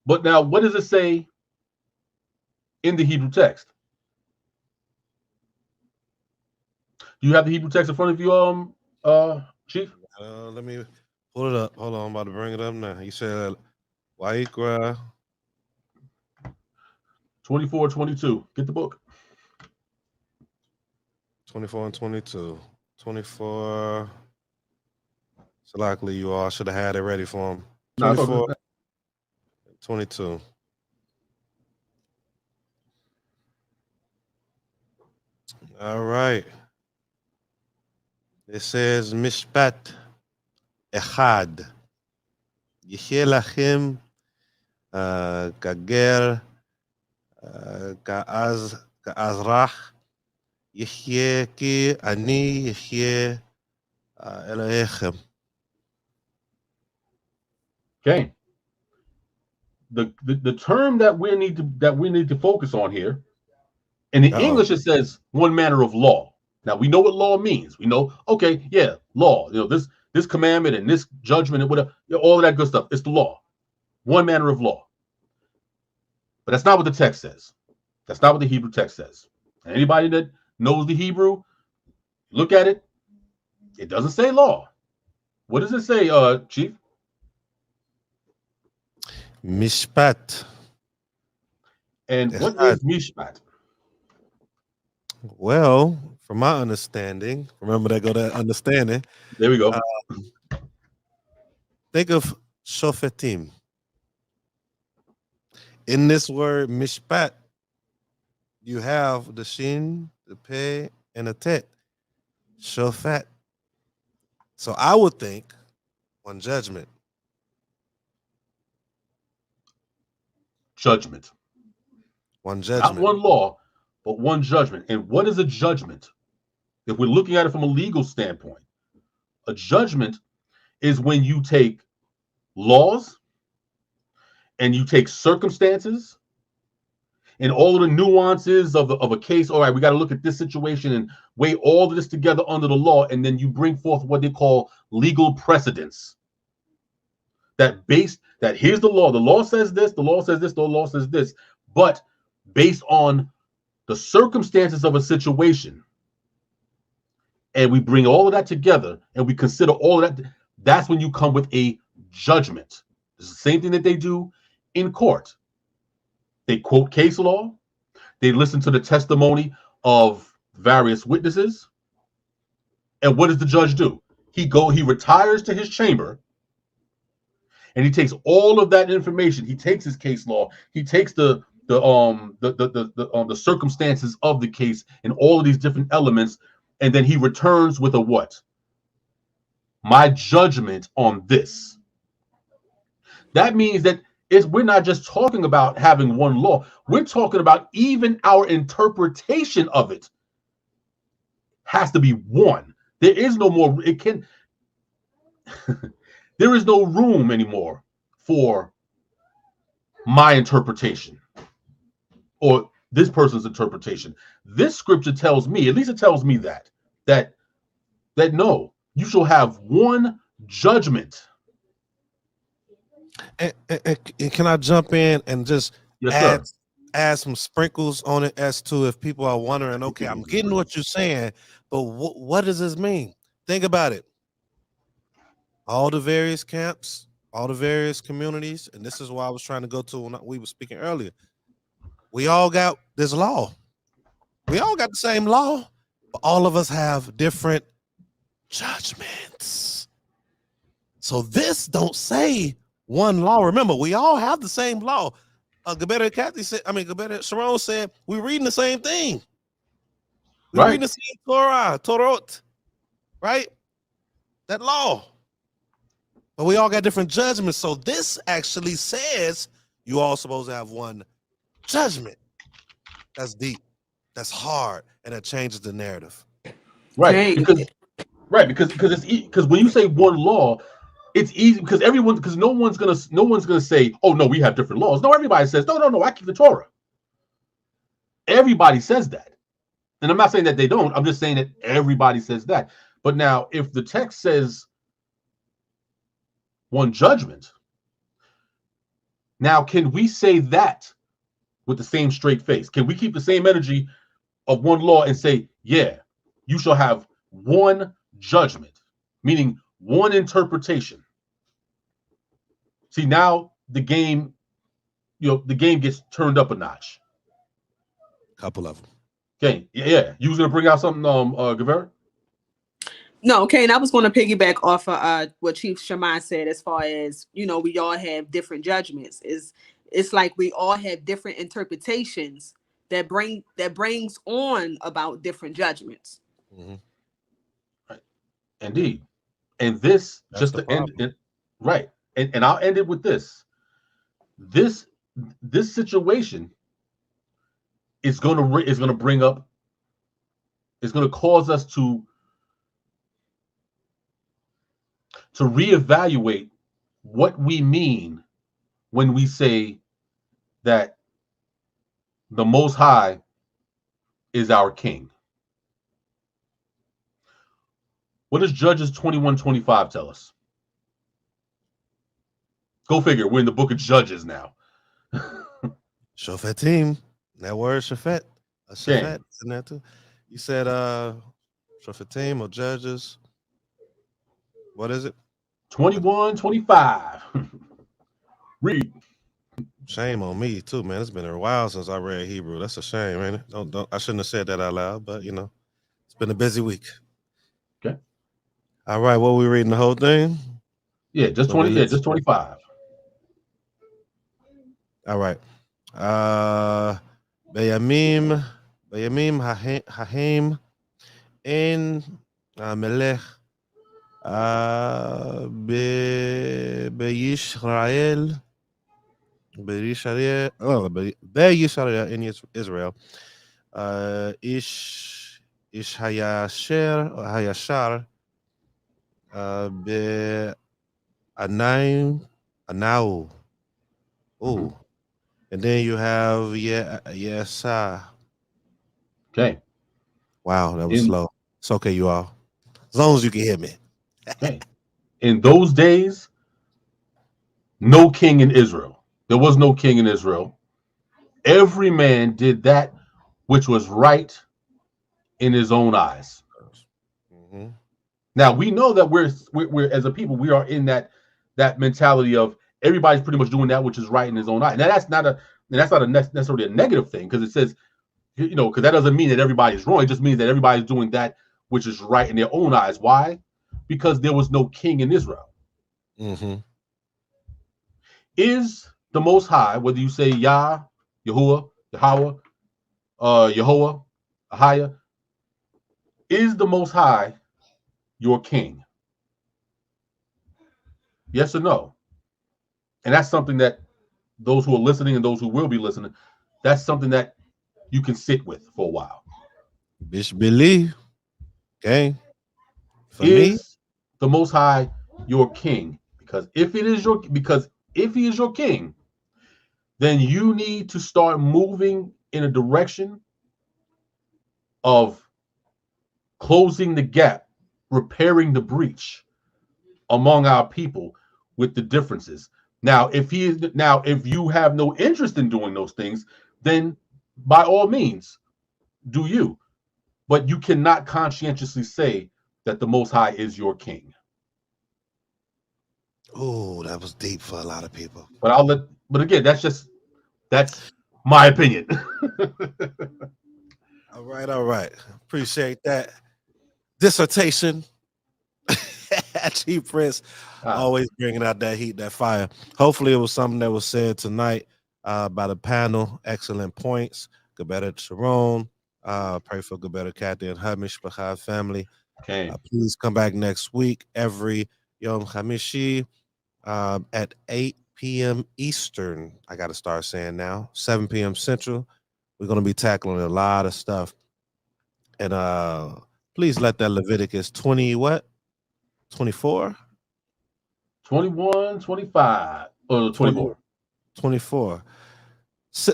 But now, what does it say in the Hebrew text? Do you have the Hebrew text in front of you, Chief? Let me pull it up. Hold on, I'm about to bring it up now. You said Wa'ikra 24:22. Get the book. 24 and 22. 24. So likely you all should have had it ready for him. 24, 22. All right. It says Mishpat Echad. Yehye lachem kager ka'azrach. Yehye ki ani yehye Elohim. Okay. The term that we need to focus on here, in the Uh-oh. English it says one manner of law. Now we know what law means. We know, okay, yeah, law. You know, this commandment and this judgment and whatever, you know, all of that good stuff. It's the law. One manner of law. But that's not what the text says. That's not what the Hebrew text says. And anybody that knows the Hebrew, look at it. It doesn't say law. What does it say, Chief? Mishpat. And what is mishpat? Well, from my understanding, remember that go to understanding. There we go. Think of shofetim. In this word mishpat, you have the shin, the pe, and the tet. Shofat. So I would think one judgment. Judgment. One judgment. Not one law, but one judgment. And what is a judgment? If we're looking at it from a legal standpoint, a judgment is when you take laws and you take circumstances and all of the nuances of a case. All right, we got to look at this situation and weigh all of this together under the law, and then you bring forth what they call legal precedents. That here's the law. The law says this, the law says this, the law says this, but based on the circumstances of a situation, and we bring all of that together and we consider all of that, that's when you come with a judgment. It's the same thing that they do in court. They quote case law. They listen to the testimony of various witnesses. And what does the judge do? He retires to his chamber, and he takes all of that information. He takes his case law. He takes the circumstances of the case and all of these different elements, and then he returns with a what? My judgment on this. That means that we're not just talking about having one law. We're talking about even our interpretation of it has to be one. There is no more. There is no room anymore for my interpretation or this person's interpretation. This scripture tells me, at least it tells me that no, you shall have one judgment. And can I jump in and just add some sprinkles on it as to if people are wondering, okay, I'm getting what you're saying, but what does this mean? Think about it. All the various camps, all the various communities, and this is why I was trying to go to when we were speaking earlier. We all got this law. We all got the same law, but all of us have different judgments. So this don't say one law. Remember, we all have the same law. Gabetta Sharon said, we're reading the same thing. We're reading the same Torot, right? That law. But we all got different judgments. So this actually says you all supposed to have one judgment. That's deep. That's hard. And it changes the narrative. Right. Because when you say one law, it's easy because no one's gonna say, oh no, we have different laws. No, everybody says, no, I keep the Torah. Everybody says that. And I'm not saying that they don't, I'm just saying that everybody says that. But now if the text says one judgment, now can we say that with the same straight face? Can we keep the same energy of one law and say, yeah, you shall have one judgment, meaning one interpretation? See, now the game gets turned up a notch. Couple of them. Okay, yeah. You was gonna bring out something, Guevara? No, okay, and I was going to piggyback off of what Chief Shaman said as far as, we all have different judgments. It's like we all have different interpretations that brings on about different judgments. Mm-hmm. Right. Indeed. And this, that's just to end it, right. And I'll end it with this. This situation is gonna cause us to to reevaluate what we mean when we say that the Most High is our King. What does Judges 21:25 tell us? Go figure. We're in the book of Judges now. Shofetim. That word Shofet. A Shofet. Isn't that too? You said Shofetim or Judges. What is it? 21:25. Read. Shame on me too, man. It's been a while since I read Hebrew. That's a shame, ain't it? Don't I shouldn't have said that out loud, but you know, it's been a busy week. Okay. All right, what we reading the whole thing? Yeah, just 20. Yeah, just 25. All right. Bayamim Hahem in Melech Beyishrael Beyishrael in Israel. Ish Hayashar Be Anau. Oh. And then you have yes. Okay. Wow, that was slow. It's okay, you all. As long as you can hear me. Okay. In those days, no king in Israel. There was no king in Israel. Every man did that which was right in his own eyes. Mm-hmm. Now we know that we're as a people, we are in that mentality of everybody's pretty much doing that which is right in his own eye. Now that's not necessarily a negative thing, because it says, you know, because that doesn't mean that everybody's wrong. It just means that everybody's doing that which is right in their own eyes. Why? Because there was no king in Israel. Mm-hmm. Is the Most High, whether you say Yah, Yahuwah, Yahweh, Yehovah, Ahia, is the Most High your king? Yes or no? And that's something that those who are listening and those who will be listening, that's something that you can sit with for a while. Bish believe. Okay. For is me, the Most High your king? Because if he is your king, then you need to start moving in a direction of closing the gap, repairing the breach among our people with the differences. Now, if you have no interest in doing those things, then by all means, do you. But you cannot conscientiously say that the Most High is your king. Oh, that was deep for a lot of people. But again, that's my opinion. All right. Appreciate that dissertation. Chief Prince always bringing out that heat, that fire. Hopefully it was something that was said tonight by the panel. Excellent points. Gebeta Sharon. Pray for Gebeta Kathy and her Mishpachah family. Okay. Please come back next week every Yom Hamishi at 8 p.m. Eastern. I got to start saying now. 7 p.m. Central. We're going to be tackling a lot of stuff. And please let that Leviticus 20 what? 24? 21, 25, or 24. 24.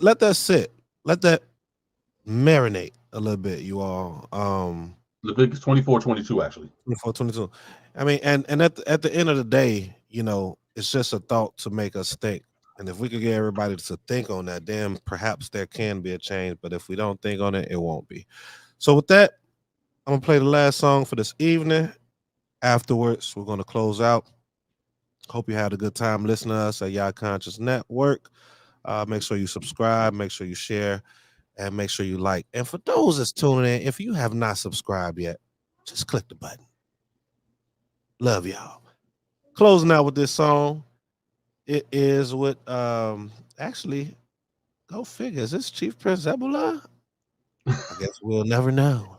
Let that sit. Let that marinate a little bit, you all. Leviticus 24, 22, actually. 24, 22. I mean, and at the end of the day, you know, it's just a thought to make us think. And if we could get everybody to think on that, then perhaps there can be a change. But if we don't think on it, it won't be. So with that, I'm going to play the last song for this evening. Afterwards, we're going to close out. Hope you had a good time listening to us at YAH Conscious Network. Make sure you subscribe, make sure you share, and make sure you like. And for those that's tuning in, if you have not subscribed yet, just click the button. Love y'all. Closing out with this song. It is with actually, go figure. Is this Chief Prince Zebulon? I guess we'll never know.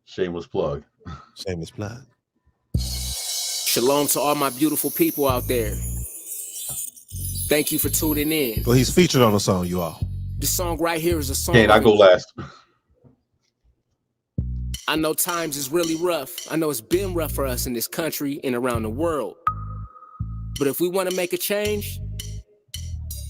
Shameless plug. Shameless plug. Shalom to all my beautiful people out there. Thank you for tuning in. Well, he's featured on the song, you all. This song right here is a song. I go last. I know times is really rough. I know it's been rough for us in this country and around the world. But if we want to make a change,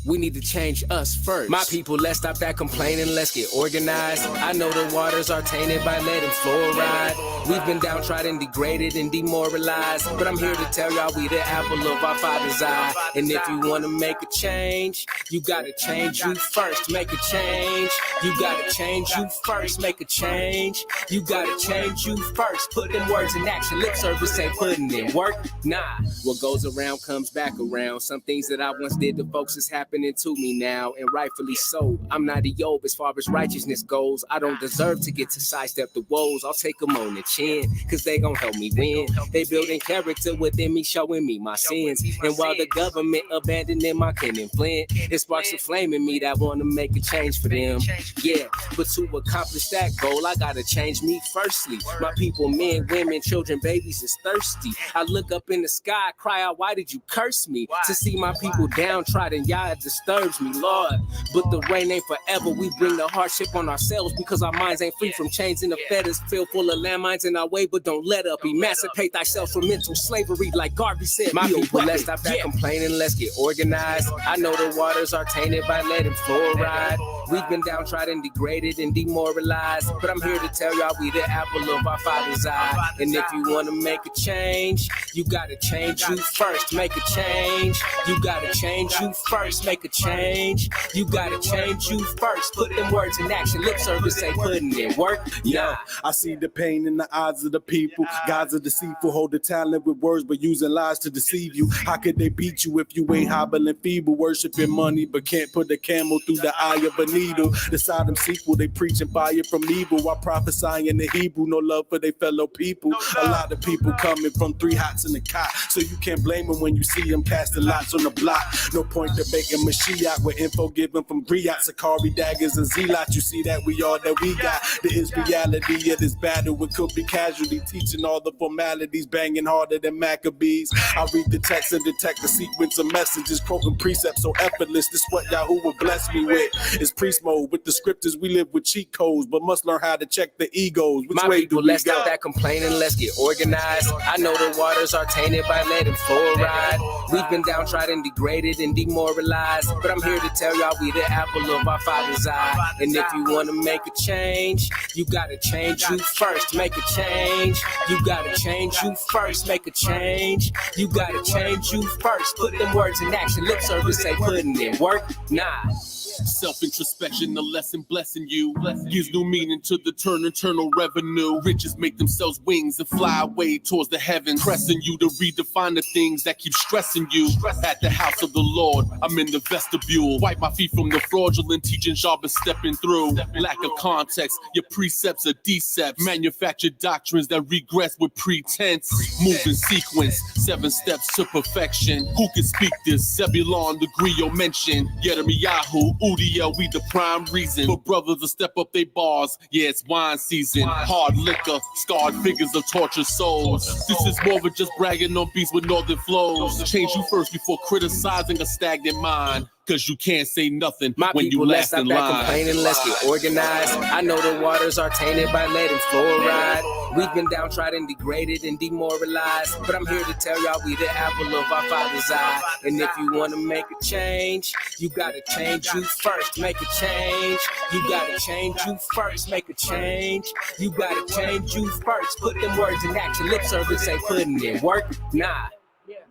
we need to change us first. My people, let's stop that complaining, let's get organized. I know the waters are tainted by lead and fluoride. We've been downtrodden, degraded, and demoralized. But I'm here to tell y'all we the apple of our Father's eye. And if you want to make a change, you gotta change you first. Make a change. You gotta change you first. Make a change. You gotta change you first. Put them words in action. Lip service ain't putting in work. Nah, what goes around comes back around. Some things that I once did to folks is happening to me now, and rightfully so. I'm not a Job as far as righteousness goes. I don't deserve to get to sidestep the woes. I'll take them on the chin, cause they gon' help me win. They building character within me, showing me my sins. And while the government abandoning my kin and flint, it sparks a flame in me that wanna make a change for them. Yeah, but to accomplish that goal, I gotta change me firstly. My people, men, women, children, babies is thirsty. I look up in the sky, cry out, why did you curse me? To see my people downtrodden, y'all disturbs me, Lord. But the rain ain't forever. We bring the hardship on ourselves because our minds ain't free from chains and the fetters filled full of landmines in our way. But don't let up. Emancipate thyself from mental slavery, like Garvey said. My people, let's stop that complaining. Let's get organized. I know the waters are tainted by lead and fluoride. We've been downtrodden, degraded, and demoralized. But I'm here to tell y'all we the apple of our Father's eye. And if you want to make a change, you gotta change you first. Make a change. You gotta change you first. Make a change. You gotta change you first. Put them words in action. Lip service ain't putting in work. Yeah, I see the pain in the eyes of the people. Gods are deceitful, hold the talent with words, but using lies to deceive you. How could they beat you if you ain't hobble and feeble, worshiping money, but can't put the camel through the eye of a needle? The Sodom sequel, they preaching fire from evil while prophesying in the Hebrew, no love for their fellow people. A lot of people coming from 3 hots in the cot, so you can't blame them when you see them casting lots on the block. No point debating Mashiach with info given from Griot, Sakari, daggers, and Zealot. You see that we all that we got. There is reality of this battle. It could be casualty, teaching all the formalities, banging harder than Maccabees. I read the text and detect the sequence of messages, quoting precepts so effortless. This what Yahoo will bless me with. It's priest mode. With the scriptures, we live with cheat codes, but must learn how to check the egos. Which My way people, do we let's go? stop that complaining, let's get organized. I know the waters are tainted by lead and fluoride. We've been downtrodden, degraded, and demoralized. But I'm here to tell y'all we the apple of our Father's eye. And if you want to make a change, you gotta change you first. Make a change. You gotta change you first. Make a change. You gotta change you first. Put them words in action. Lip service ain't putting in work. Nah. Self-introspection, a lesson blessing you. Gives new meaning to the turn internal revenue. Riches make themselves wings and fly away towards the heavens, pressing you to redefine the things that keep stressing you. At the house of the Lord, I'm in the vestibule. Wipe my feet from the fraudulent teachings y'all been stepping through. Lack of context, your precepts are decepts. Manufactured doctrines that regress with pretense. Move in sequence, 7 steps to perfection. Who can speak this? Zebulon, the Griot mentioned. Yirmiyahu, Udiel, we the prime reason for brothers to step up they bars. Yeah, it's wine season. Hard liquor, scarred figures of tortured souls. This is more than just bragging on beats with northern flows. Change you first before criticizing a stagnant mind. Cause you can't say nothing My when people, you let's last in stop that line. complaining, let's get organized. I know the waters are tainted by lead and fluoride. We've been downtrodden, degraded, and demoralized. But I'm here to tell y'all we the apple of our Father's eye. And if you want to make a change, you gotta change you first. Make a change. You gotta change you first. Make a change. You gotta change you first. Put them words in action. Lip service ain't putting in work. Nah.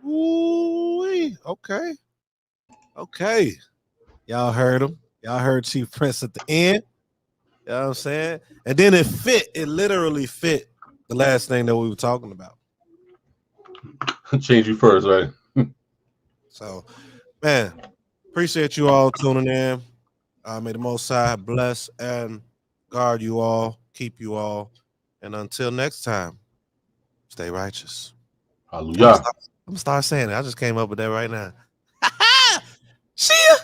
Ooh, okay. Okay. Y'all heard him. Y'all heard Chief Prince at the end. You know what I'm saying? And then it fit. It literally fit the last thing that we were talking about. Change you first, right? So, man, appreciate you all tuning in. May the Most High bless and guard you all, keep you all. And until next time, stay righteous. Hallelujah. I'm gonna start saying it. I just came up with that right now. See ya.